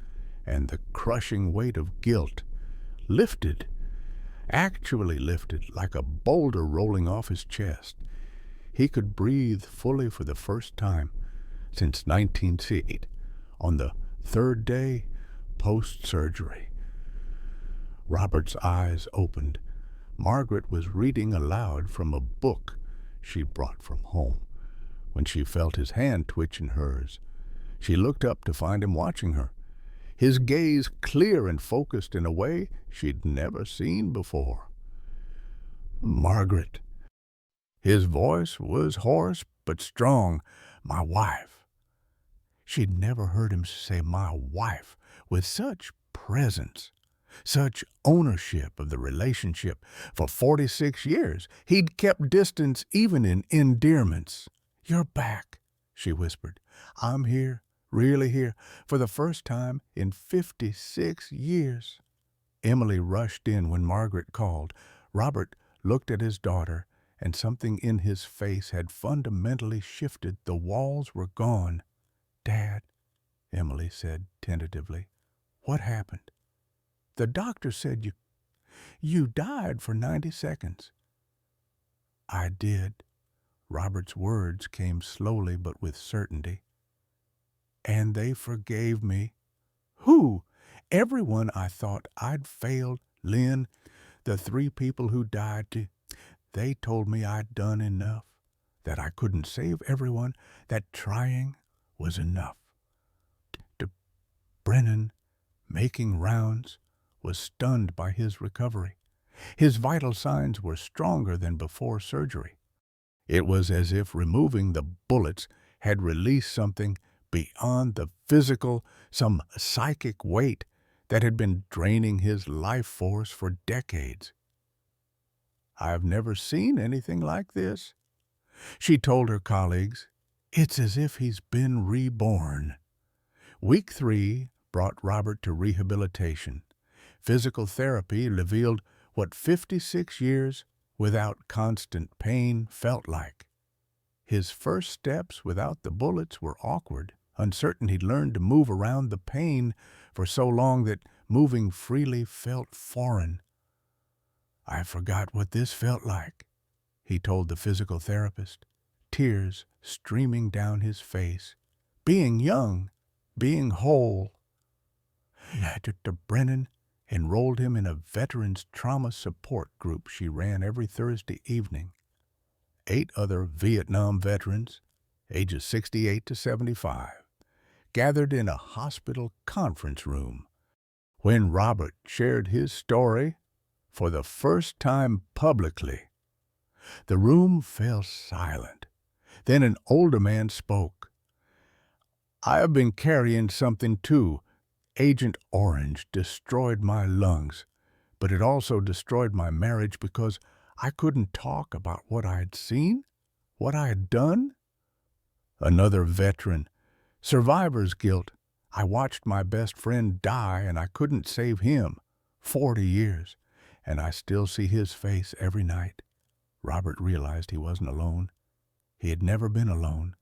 and the crushing weight of guilt, lifted, actually lifted, like a boulder rolling off his chest. He could breathe fully for the first time since 1908, on the 3rd day post-surgery. Robert's eyes opened. Margaret was reading aloud from a book she brought from home. When she felt his hand twitch in hers, she looked up to find him watching her, his gaze clear and focused in a way she'd never seen before. "Margaret." His voice was hoarse but strong. "My wife." She'd never heard him say "my wife" with such presence, such ownership of the relationship. For 46 years, he'd kept distance even in endearments. "You're back," she whispered. "I'm here, really here, for the first time in 56 years. Emily rushed in when Margaret called. Robert looked at his daughter, and something in his face had fundamentally shifted. The walls were gone. "Dad," Emily said tentatively, "what happened?" "The doctor said you died for 90 seconds. "I did." Robert's words came slowly but with certainty. "And they forgave me." "Who?" "Everyone. I thought I'd failed. Lynn, the 3 people who died. They told me I'd done enough, that I couldn't save everyone, that trying was enough." Brennan, making rounds, was stunned by his recovery. His vital signs were stronger than before surgery. It was as if removing the bullets had released something beyond the physical, some psychic weight that had been draining his life force for decades. "I've never seen anything like this," she told her colleagues. "It's as if he's been reborn." Week 3 brought Robert to rehabilitation. Physical therapy revealed what 56 years without constant pain felt like. His first steps without the bullets were awkward, uncertain. He'd learned to move around the pain for so long that moving freely felt foreign. "I forgot what this felt like," he told the physical therapist, tears streaming down his face. "Being young, being whole." Dr. Brennan enrolled him in a veterans trauma support group she ran every Thursday evening. 8 other Vietnam veterans, ages 68 to 75, gathered in a hospital conference room. When Robert shared his story for the first time publicly, the room fell silent. Then an older man spoke. "I have been carrying something too. Agent Orange destroyed my lungs, but it also destroyed my marriage because I couldn't talk about what I had seen, what I had done." Another veteran. "Survivor's guilt. I watched my best friend die and I couldn't save him. 40 years, and I still see his face every night." Robert realized he wasn't alone. He had never been alone.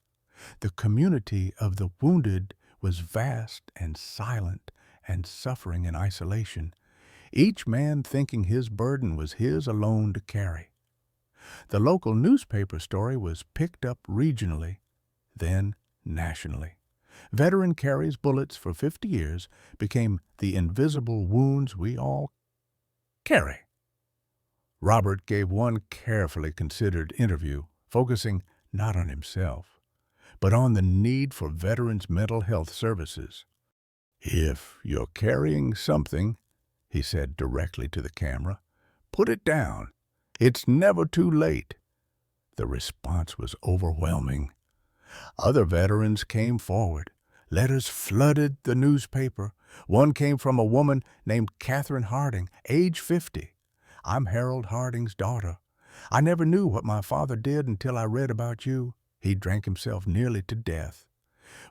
The community of the wounded was vast and silent and suffering in isolation, each man thinking his burden was his alone to carry. The local newspaper story was picked up regionally, then nationally. "Veteran carries bullets for 50 years became the invisible wounds we all carry." Robert gave one carefully considered interview, focusing not on himself, but on the need for veterans' mental health services. "If you're carrying something," he said directly to the camera, "put it down. It's never too late." The response was overwhelming. Other veterans came forward. Letters flooded the newspaper. One came from a woman named Catherine Harding, age 50. "I'm Harold Harding's daughter. I never knew what my father did until I read about you. He drank himself nearly to death.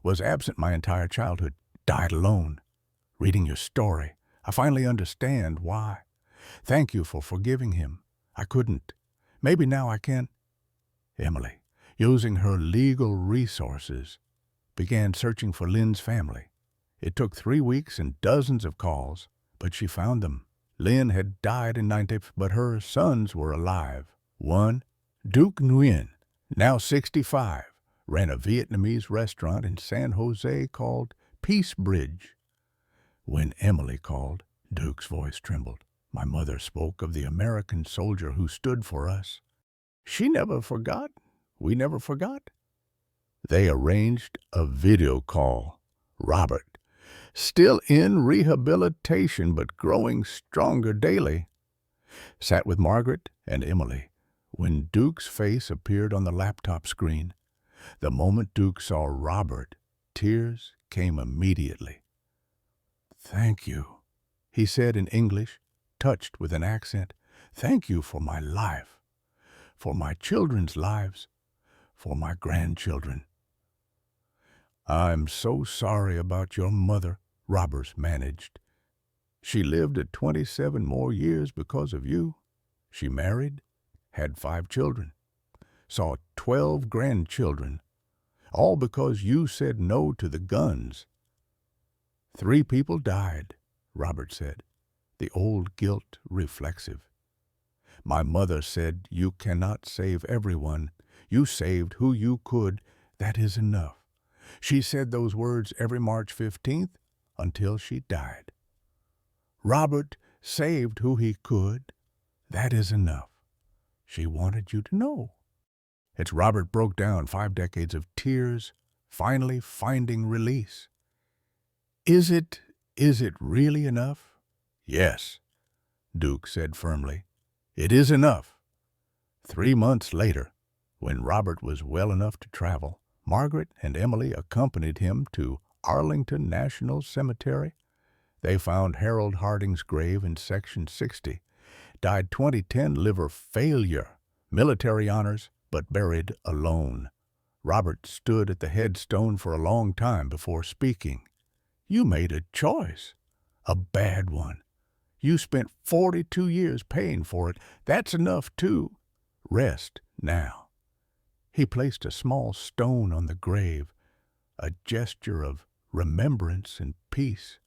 Was absent my entire childhood. Died alone. Reading your story, I finally understand why. Thank you for forgiving him. I couldn't. Maybe now I can." Emily, using her legal resources, began searching for Lynn's family. It took 3 weeks and dozens of calls, but she found them. Lynn had died in 90, but her sons were alive. One, Duc Nguyen, now 65, ran a Vietnamese restaurant in San Jose called Peace Bridge. When Emily called, Duke's voice trembled. My mother spoke of the American soldier who stood for us. She never forgot. We never forgot. They arranged a video call. Robert, still in rehabilitation but growing stronger daily, sat with Margaret and Emily when Duke's face appeared on the laptop screen. The moment Duke saw Robert, tears came immediately. "Thank you," he said in English, touched with an accent. "Thank you for my life, for my children's lives, for my grandchildren." "I'm so sorry about your mother," Roberts managed. "She lived at 27 more years because of you. She married, had 5 children, saw 12 grandchildren, all because you said no to the guns." "3 people died," Robert said, the old guilt reflexive. "My mother said you cannot save everyone. You saved who you could. That is enough." She said those words every March 15th until she died. Robert saved who he could. That is enough. She wanted you to know. It's Robert broke down 5 decades of tears, finally finding release. Is it really enough?" "Yes," Duke said firmly. "It is enough." 3 months later, when Robert was well enough to travel, Margaret and Emily accompanied him to Arlington National Cemetery. They found Harold Harding's grave in Section 60. Died 2010, liver failure, military honors, but buried alone. Robert stood at the headstone for a long time before speaking. "You made a choice, a bad one. You spent 42 years paying for it. That's enough, too. Rest now." He placed a small stone on the grave, a gesture of remembrance and peace.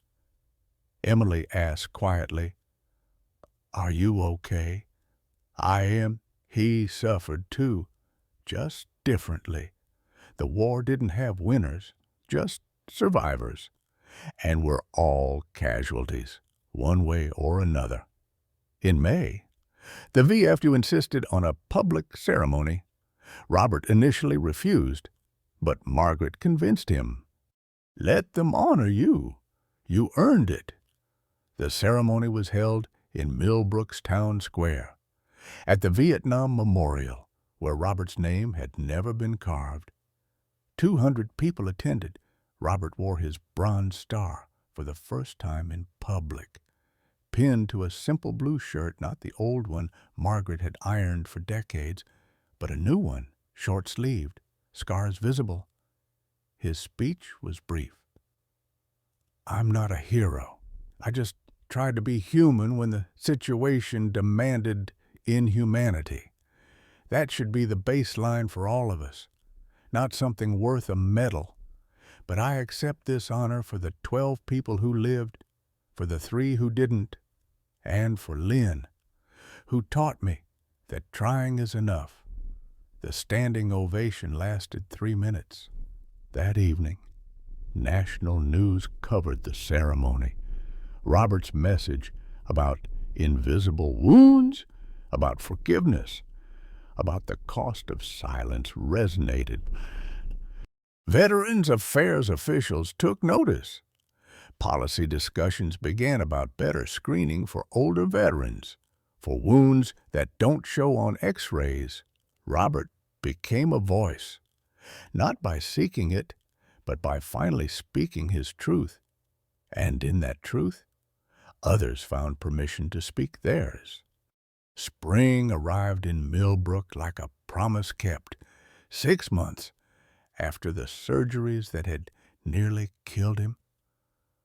Emily asked quietly, "Are you okay?" "I am." He suffered too, just differently. The war didn't have winners, just survivors. And we're all casualties, one way or another. In May, the VFW insisted on a public ceremony. Robert initially refused, but Margaret convinced him. "Let them honor you. You earned it." The ceremony was held in Millbrook's Town Square, at the Vietnam Memorial, where Robert's name had never been carved. 200 people attended. Robert wore his Bronze Star for the first time in public, pinned to a simple blue shirt, not the old one Margaret had ironed for decades, but a new one, short-sleeved, scars visible. His speech was brief. "I'm not a hero. I just tried to be human when the situation demanded inhumanity. That should be the baseline for all of us, not something worth a medal. But I accept this honor for the 12 people who lived, for the 3 who didn't, and for Lynn, who taught me that trying is enough." The standing ovation lasted 3 minutes. That evening, national news covered the ceremony. Robert's message about invisible wounds, about forgiveness, about the cost of silence resonated. Veterans Affairs officials took notice. Policy discussions began about better screening for older veterans. For wounds that don't show on X-rays, Robert became a voice, not by seeking it, but by finally speaking his truth. And in that truth, others found permission to speak theirs. Spring arrived in Millbrook like a promise kept. 6 months after the surgeries that had nearly killed him,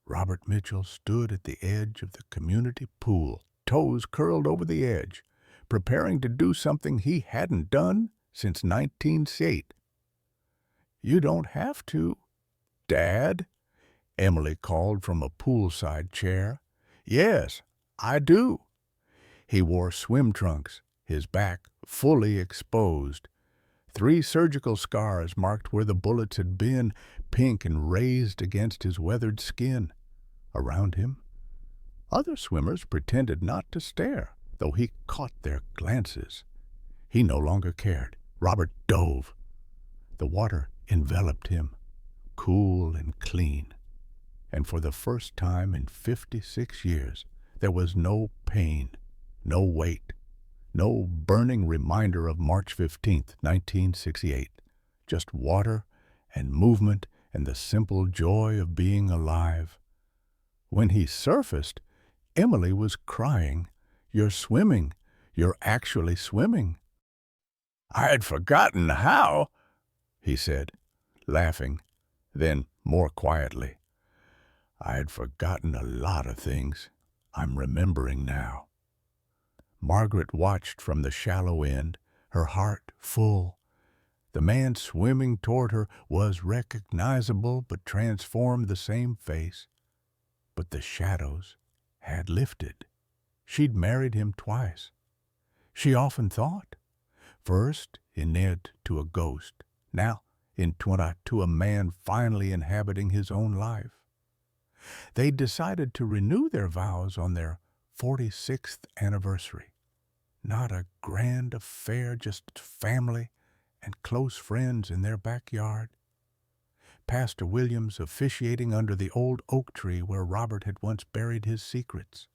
Robert Mitchell stood at the edge of the community pool, toes curled over the edge, preparing to do something he hadn't done since 1908. "You don't have to, Dad," Emily called from a poolside chair. "Yes, I do." He wore swim trunks, his back fully exposed. 3 surgical scars marked where the bullets had been, pink and raised against his weathered skin. Around him, other swimmers pretended not to stare, though he caught their glances. He no longer cared. Robert dove. The water enveloped him, cool and clean. And for the first time in 56 years, there was no pain, no weight, no burning reminder of March 15th, 1968. Just water and movement and the simple joy of being alive. When he surfaced, Emily was crying. "You're swimming. You're actually swimming." "I had forgotten how," he said, laughing, then more quietly. "I had forgotten a lot of things. I'm remembering now." Margaret watched from the shallow end, her heart full. The man swimming toward her was recognizable but transformed the same face. But the shadows had lifted. She'd married him twice. She often thought. First in Ned to a ghost, now in Twenty to a man finally inhabiting his own life. They decided to renew their vows on their 46th anniversary. Not a grand affair, just family and close friends in their backyard. Pastor Williams officiating under the old oak tree where Robert had once buried his secrets.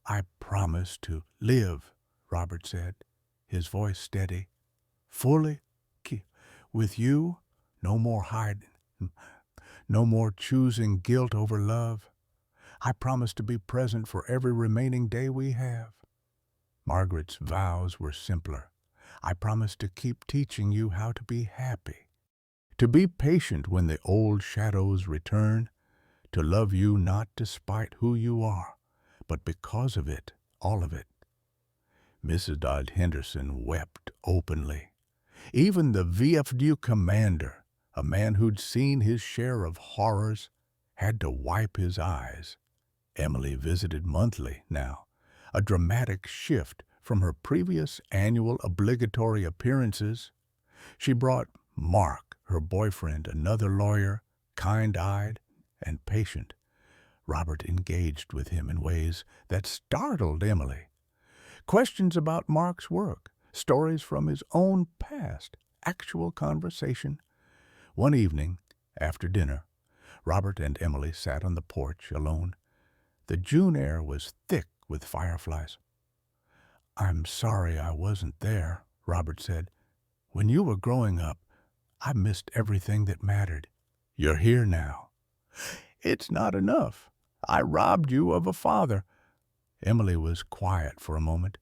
"I promise to live," Robert said, his voice steady. "Fully with you, no more hiding, no more choosing guilt over love. I promise to be present for every remaining day we have." Margaret's vows were simpler. "I promise to keep teaching you how to be happy, to be patient when the old shadows return, to love you not despite who you are, but because of it, all of it." Mrs. Dodd Henderson wept openly. Even the VFW commander, a man who'd seen his share of horrors, had to wipe his eyes. Emily visited monthly now, a dramatic shift from her previous annual obligatory appearances. She brought Mark, her boyfriend, another lawyer, kind-eyed and patient. Robert engaged with him in ways that startled Emily. Questions about Mark's work, stories from his own past, actual conversation. One evening, after dinner, Robert and Emily sat on the porch alone. The June air was thick with fireflies. "I'm sorry I wasn't there," Robert said. "When you were growing up, I missed everything that mattered. You're here now." "It's not enough. I robbed you of a father." Emily was quiet for a moment.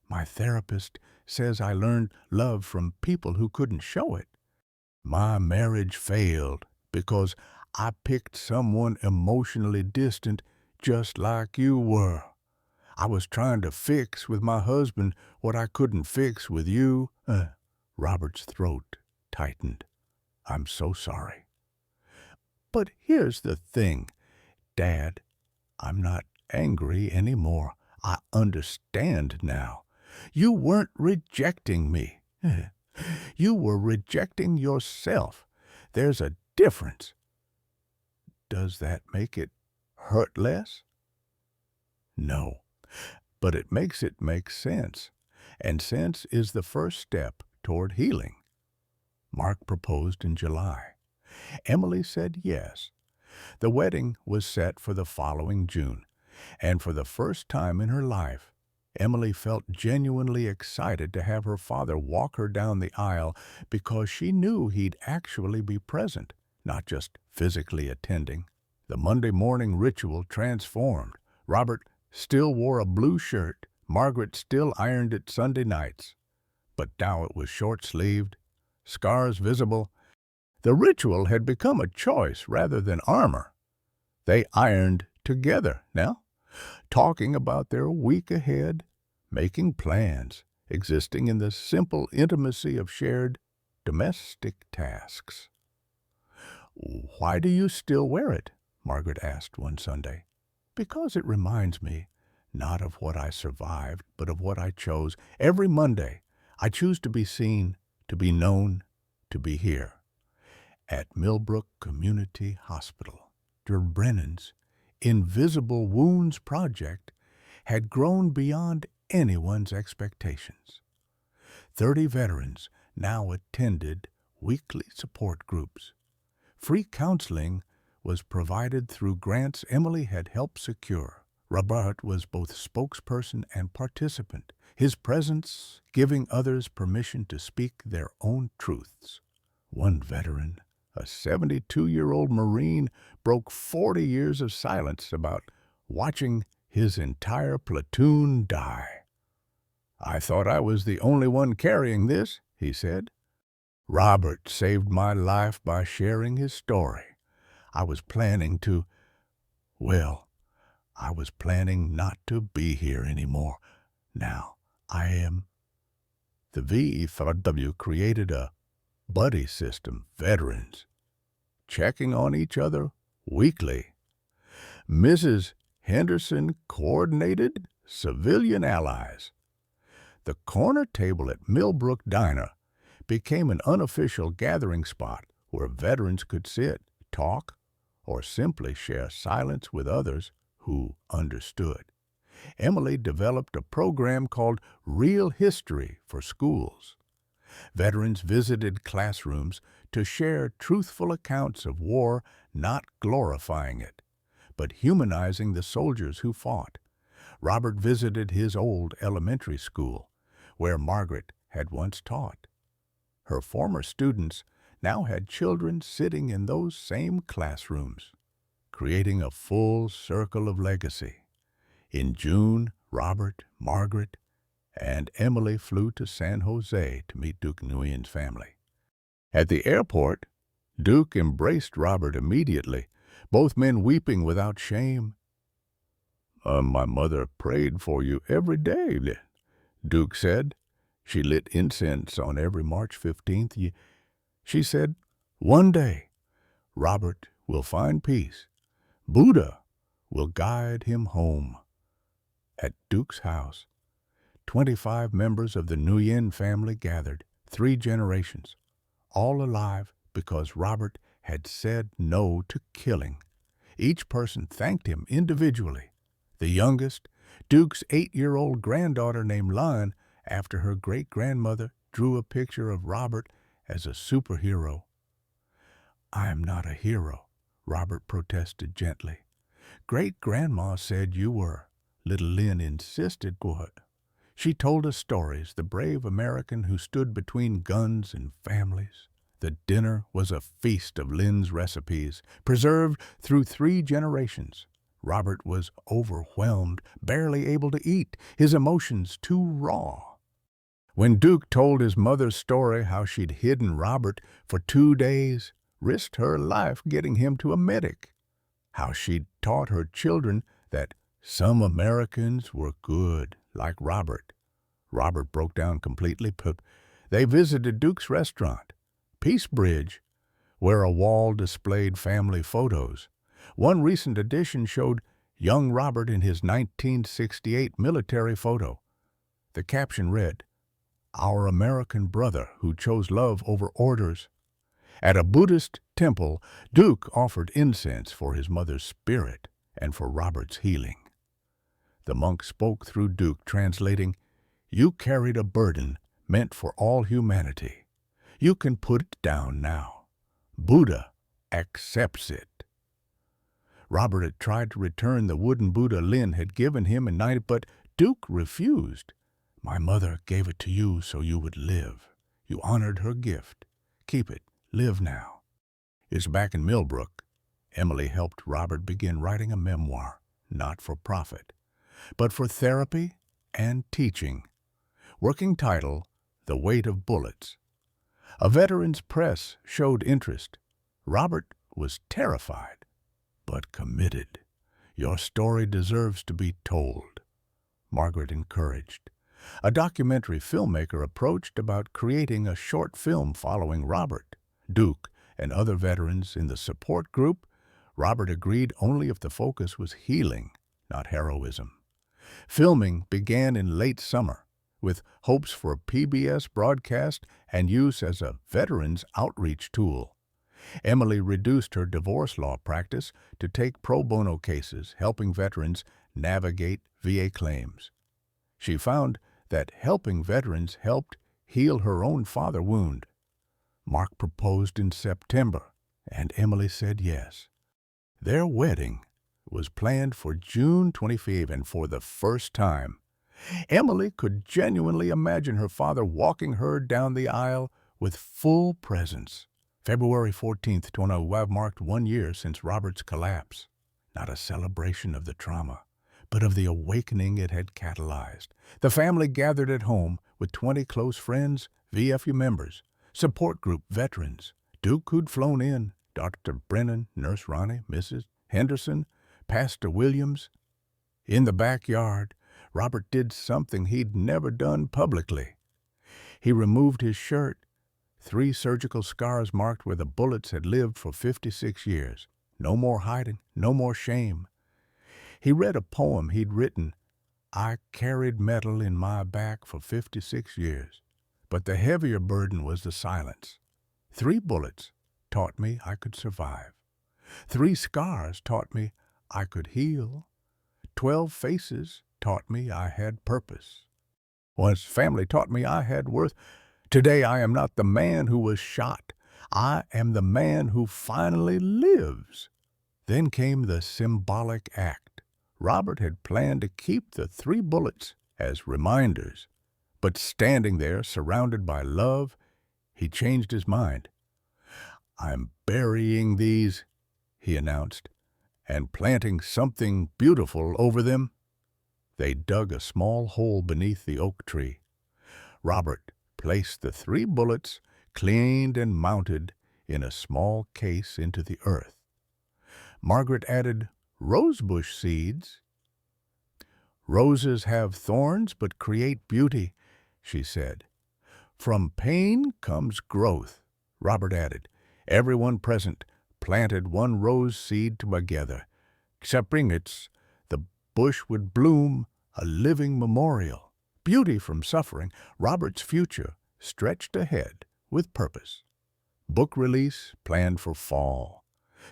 "My therapist says I learned love from people who couldn't show it. My marriage failed because I picked someone emotionally distant just like you were. I was trying to fix with my husband what I couldn't fix with you." Robert's throat tightened. "I'm so sorry. But here's the thing, Dad. I'm not angry anymore. I understand now. You weren't rejecting me. You were rejecting yourself. There's a difference. Does that make it hurt less?" "No, but it makes it make sense. And sense is the first step toward healing." Mark proposed in July. Emily said yes. The wedding was set for the following June, and for the first time in her life, Emily felt genuinely excited to have her father walk her down the aisle because she knew he'd actually be present, not just physically attending. The Monday morning ritual transformed. Robert still wore a blue shirt. Margaret still ironed it Sunday nights. But now it was short-sleeved, scars visible. The ritual had become a choice rather than armor. They ironed together now, talking about their week ahead, making plans, existing in the simple intimacy of shared domestic tasks. "Why do you still wear it?" Margaret asked one Sunday. "Because it reminds me, not of what I survived, but of what I chose. Every Monday, I choose to be seen, to be known, to be here." At Millbrook Community Hospital, Brennan's Invisible Wounds Project had grown beyond anyone's expectations. 30 veterans now attended weekly support groups. Free counseling was provided through grants Emily had helped secure. Robert was both spokesperson and participant, his presence giving others permission to speak their own truths. One veteran a 72-year-old Marine, broke 40 years of silence about watching his entire platoon die. "I thought I was the only one carrying this," he said. "Robert saved my life by sharing his story. I was planning to, well, I was planning not to be here anymore. Now I am." The VFW created a buddy system, veterans, checking on each other weekly. Mrs. Henderson coordinated civilian allies. The corner table at Millbrook Diner became an unofficial gathering spot where veterans could sit, talk, or simply share silence with others who understood. Emily developed a program called Real History for schools. Veterans visited classrooms to share truthful accounts of war, not glorifying it, but humanizing the soldiers who fought. Robert visited his old elementary school, where Margaret had once taught. Her former students now had children sitting in those same classrooms, creating a full circle of legacy. In June, Robert, Margaret, and Emily flew to San Jose to meet Duke Nguyen's family. At the airport, Duke embraced Robert immediately, both men weeping without shame. My mother prayed for you every day," Duke said. "She lit incense on every March 15th. She said, 'One day, Robert will find peace. Buddha will guide him home.'" At Duke's house, 25 members of the Nguyen family gathered, 3 generations, all alive because Robert had said no to killing. Each person thanked him individually. The youngest, Duke's 8-year-old granddaughter named Lon, after her great-grandmother drew a picture of Robert as a superhero. "I am not a hero," Robert protested gently. "Great-grandma said you were." Little Lynn insisted. She told us stories, the brave American who stood between guns and families. The dinner was a feast of Lynn's recipes, preserved through 3 generations. Robert was overwhelmed, barely able to eat, his emotions too raw. When Duke told his mother's story, how she'd hidden Robert for 2 days, risked her life getting him to a medic, how she'd taught her children that some Americans were good, like Robert. Robert broke down completely. They visited Duke's restaurant, Peace Bridge, where a wall displayed family photos. One recent edition showed young Robert in his 1968 military photo. The caption read, "Our American brother who chose love over orders." At a Buddhist temple, Duke offered incense for his mother's spirit and for Robert's healing. The monk spoke through Duke, translating, "You carried a burden meant for all humanity. You can put it down now. Buddha accepts it." Robert had tried to return the wooden Buddha Lynn had given him and knighted, but Duke refused. "My mother gave it to you so you would live. You honored her gift. Keep it. Live now." It's back in Millbrook. Emily helped Robert begin writing a memoir, not for profit, but for therapy and teaching. Working title, The Weight of Bullets. A veteran's press showed interest. Robert was terrified, but committed. "Your story deserves to be told," Margaret encouraged. A documentary filmmaker approached about creating a short film following Robert. Duke and other veterans in the support group, Robert agreed only if the focus was healing, not heroism. Filming began in late summer, with hopes for PBS broadcast and use as a veterans outreach tool. Emily reduced her divorce law practice to take pro bono cases, helping veterans navigate VA claims. She found that helping veterans helped heal her own father wound. Mark proposed in September, and Emily said yes. Their wedding was planned for June 25th, and for the first time, Emily could genuinely imagine her father walking her down the aisle with full presence. February 14th, 2012 marked 1 year since Robert's collapse. Not a celebration of the trauma, but of the awakening it had catalyzed. The family gathered at home with 20 close friends, VFU members, support group veterans, Duke who'd flown in, Dr. Brennan, Nurse Ronnie, Mrs. Henderson, Pastor Williams. In the backyard, Robert did something he'd never done publicly. He removed his shirt, 3 surgical scars marked where the bullets had lived for 56 years. No more hiding, no more shame. He read a poem he'd written. I carried metal in my back for 56 years, but the heavier burden was the silence. 3 bullets taught me I could survive. 3 scars taught me I could heal. 12 faces taught me I had purpose. Once family taught me I had worth. Today I am not the man who was shot. I am the man who finally lives. Then came the symbolic act. Robert had planned to keep the 3 bullets as reminders, but standing there surrounded by love, he changed his mind. I'm burying these, he announced, and planting something beautiful over them. They dug a small hole beneath the oak tree. Robert placed the 3 bullets, cleaned and mounted, in a small case into the earth. Margaret added rosebush seeds. Roses have thorns but create beauty, she said. From pain comes growth, Robert added. Everyone present planted 1 rose seed together. Accepting its, the bush would bloom, a living memorial. Beauty from suffering, Robert's future stretched ahead with purpose. Book release planned for fall.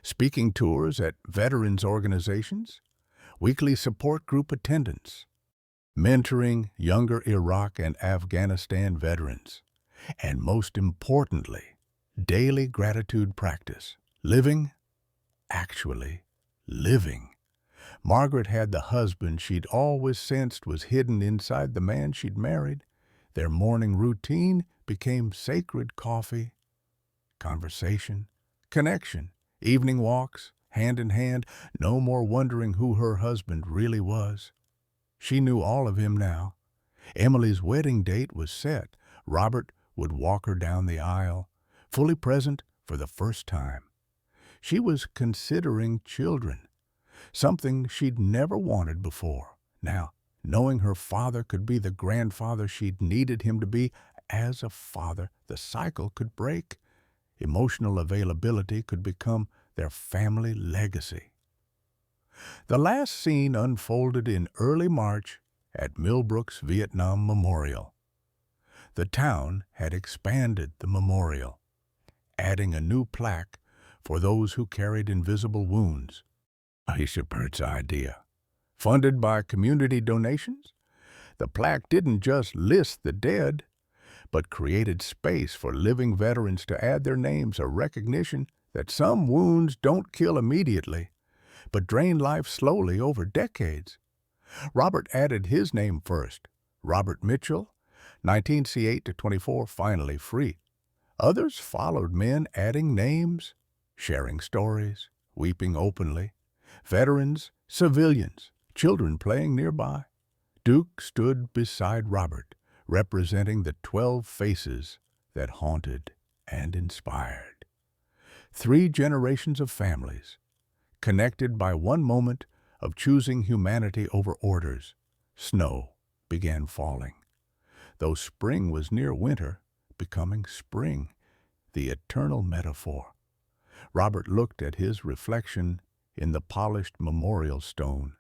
Speaking tours at veterans organizations. Weekly support group attendance. Mentoring younger Iraq and Afghanistan veterans. And most importantly, daily gratitude practice. Living, actually living. Margaret had the husband she'd always sensed was hidden inside the man she'd married. Their morning routine became sacred coffee, conversation, connection, evening walks, hand in hand, no more wondering who her husband really was. She knew all of him now. Emily's wedding date was set. Robert would walk her down the aisle, fully present for the first time. She was considering children, something she'd never wanted before. Now, knowing her father could be the grandfather she'd needed him to be as a father, the cycle could break. Emotional availability could become their family legacy. The last scene unfolded in early March at Millbrook's Vietnam Memorial. The town had expanded the memorial, adding a new plaque for those who carried invisible wounds. A shepherd's idea. Funded by community donations, the plaque didn't just list the dead, but created space for living veterans to add their names, a recognition that some wounds don't kill immediately, but drain life slowly over decades. Robert added his name first. Robert Mitchell, 19C8-24, finally free. Others followed, men adding names, sharing stories, weeping openly. Veterans, civilians, children playing nearby. Duke stood beside Robert, representing the 12 faces that haunted and inspired. 3 generations of families, connected by one moment of choosing humanity over orders. Snow began falling. Though spring was near winter, becoming spring, the eternal metaphor. Robert looked at his reflection in the polished memorial stone.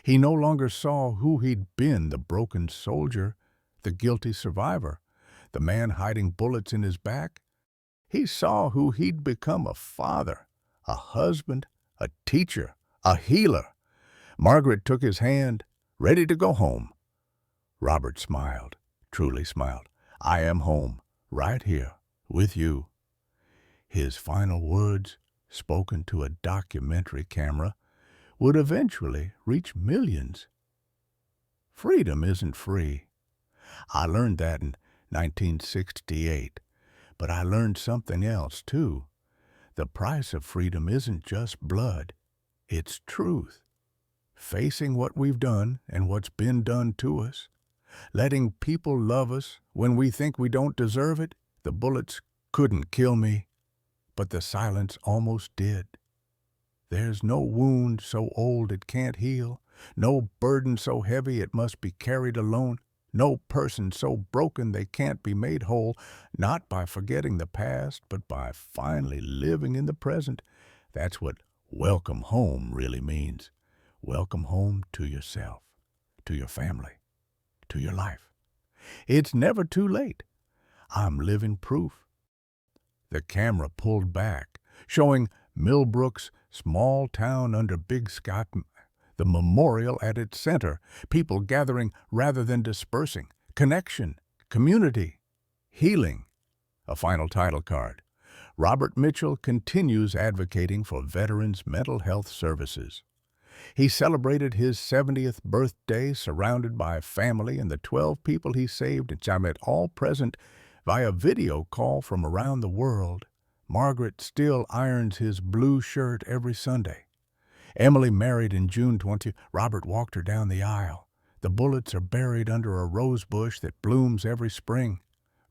He no longer saw who he'd been, the broken soldier, the guilty survivor, the man hiding bullets in his back. He saw who he'd become, a father, a husband, a teacher, a healer. Margaret took his hand, ready to go home. Robert smiled, truly smiled. I am home, right here, with you. His final words, spoken to a documentary camera, would eventually reach millions. Freedom isn't free. I learned that in 1968. But I learned something else, too. The price of freedom isn't just blood, it's truth. Facing what we've done and what's been done to us, letting people love us when we think we don't deserve it. The bullets couldn't kill me, but the silence almost did. There's no wound so old it can't heal, no burden so heavy it must be carried alone, no person so broken they can't be made whole, not by forgetting the past, but by finally living in the present. That's what welcome home really means. Welcome home to yourself, to your family, to your life. It's never too late. I'm living proof. The camera pulled back, showing Millbrook's small town under big sky, the memorial at its center, people gathering rather than dispersing, connection, community, healing. A final title card. Robert Mitchell continues advocating for veterans' mental health services. He celebrated his 70th birthday surrounded by family and the 12 people he saved, and I met all present via video call from around the world. Margaret still irons his blue shirt every Sunday. Emily married in June 20. Robert walked her down the aisle. The bullets are buried under a rose bush that blooms every spring.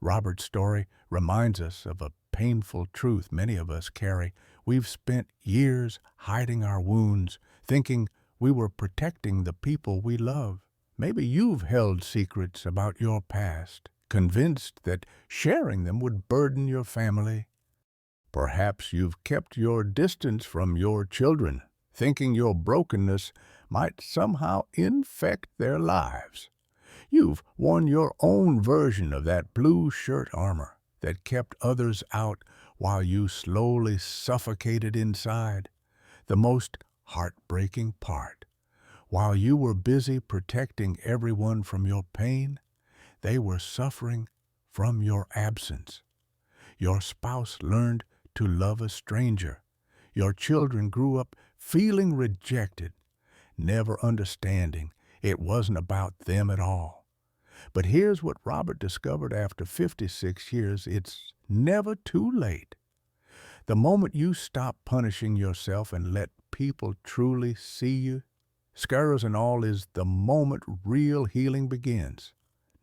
Robert's story reminds us of a painful truth many of us carry. We've spent years hiding our wounds, thinking we were protecting the people we love. Maybe you've held secrets about your past, convinced that sharing them would burden your family. Perhaps you've kept your distance from your children, thinking your brokenness might somehow infect their lives. You've worn your own version of that blue shirt armor that kept others out while you slowly suffocated inside. The most heartbreaking part. While you were busy protecting everyone from your pain, they were suffering from your absence. Your spouse learned to love a stranger. Your children grew up feeling rejected, never understanding it wasn't about them at all. But here's what Robert discovered after 56 years. It's never too late. The moment you stop punishing yourself and let people truly see you, scars and all, is the moment real healing begins.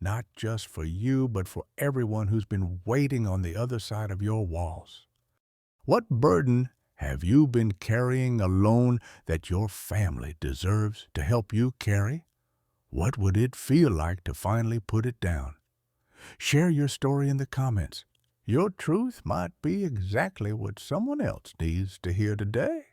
Not just for you, but for everyone who's been waiting on the other side of your walls. What burden have you been carrying alone that your family deserves to help you carry? What would it feel like to finally put it down? Share your story in the comments. Your truth might be exactly what someone else needs to hear today.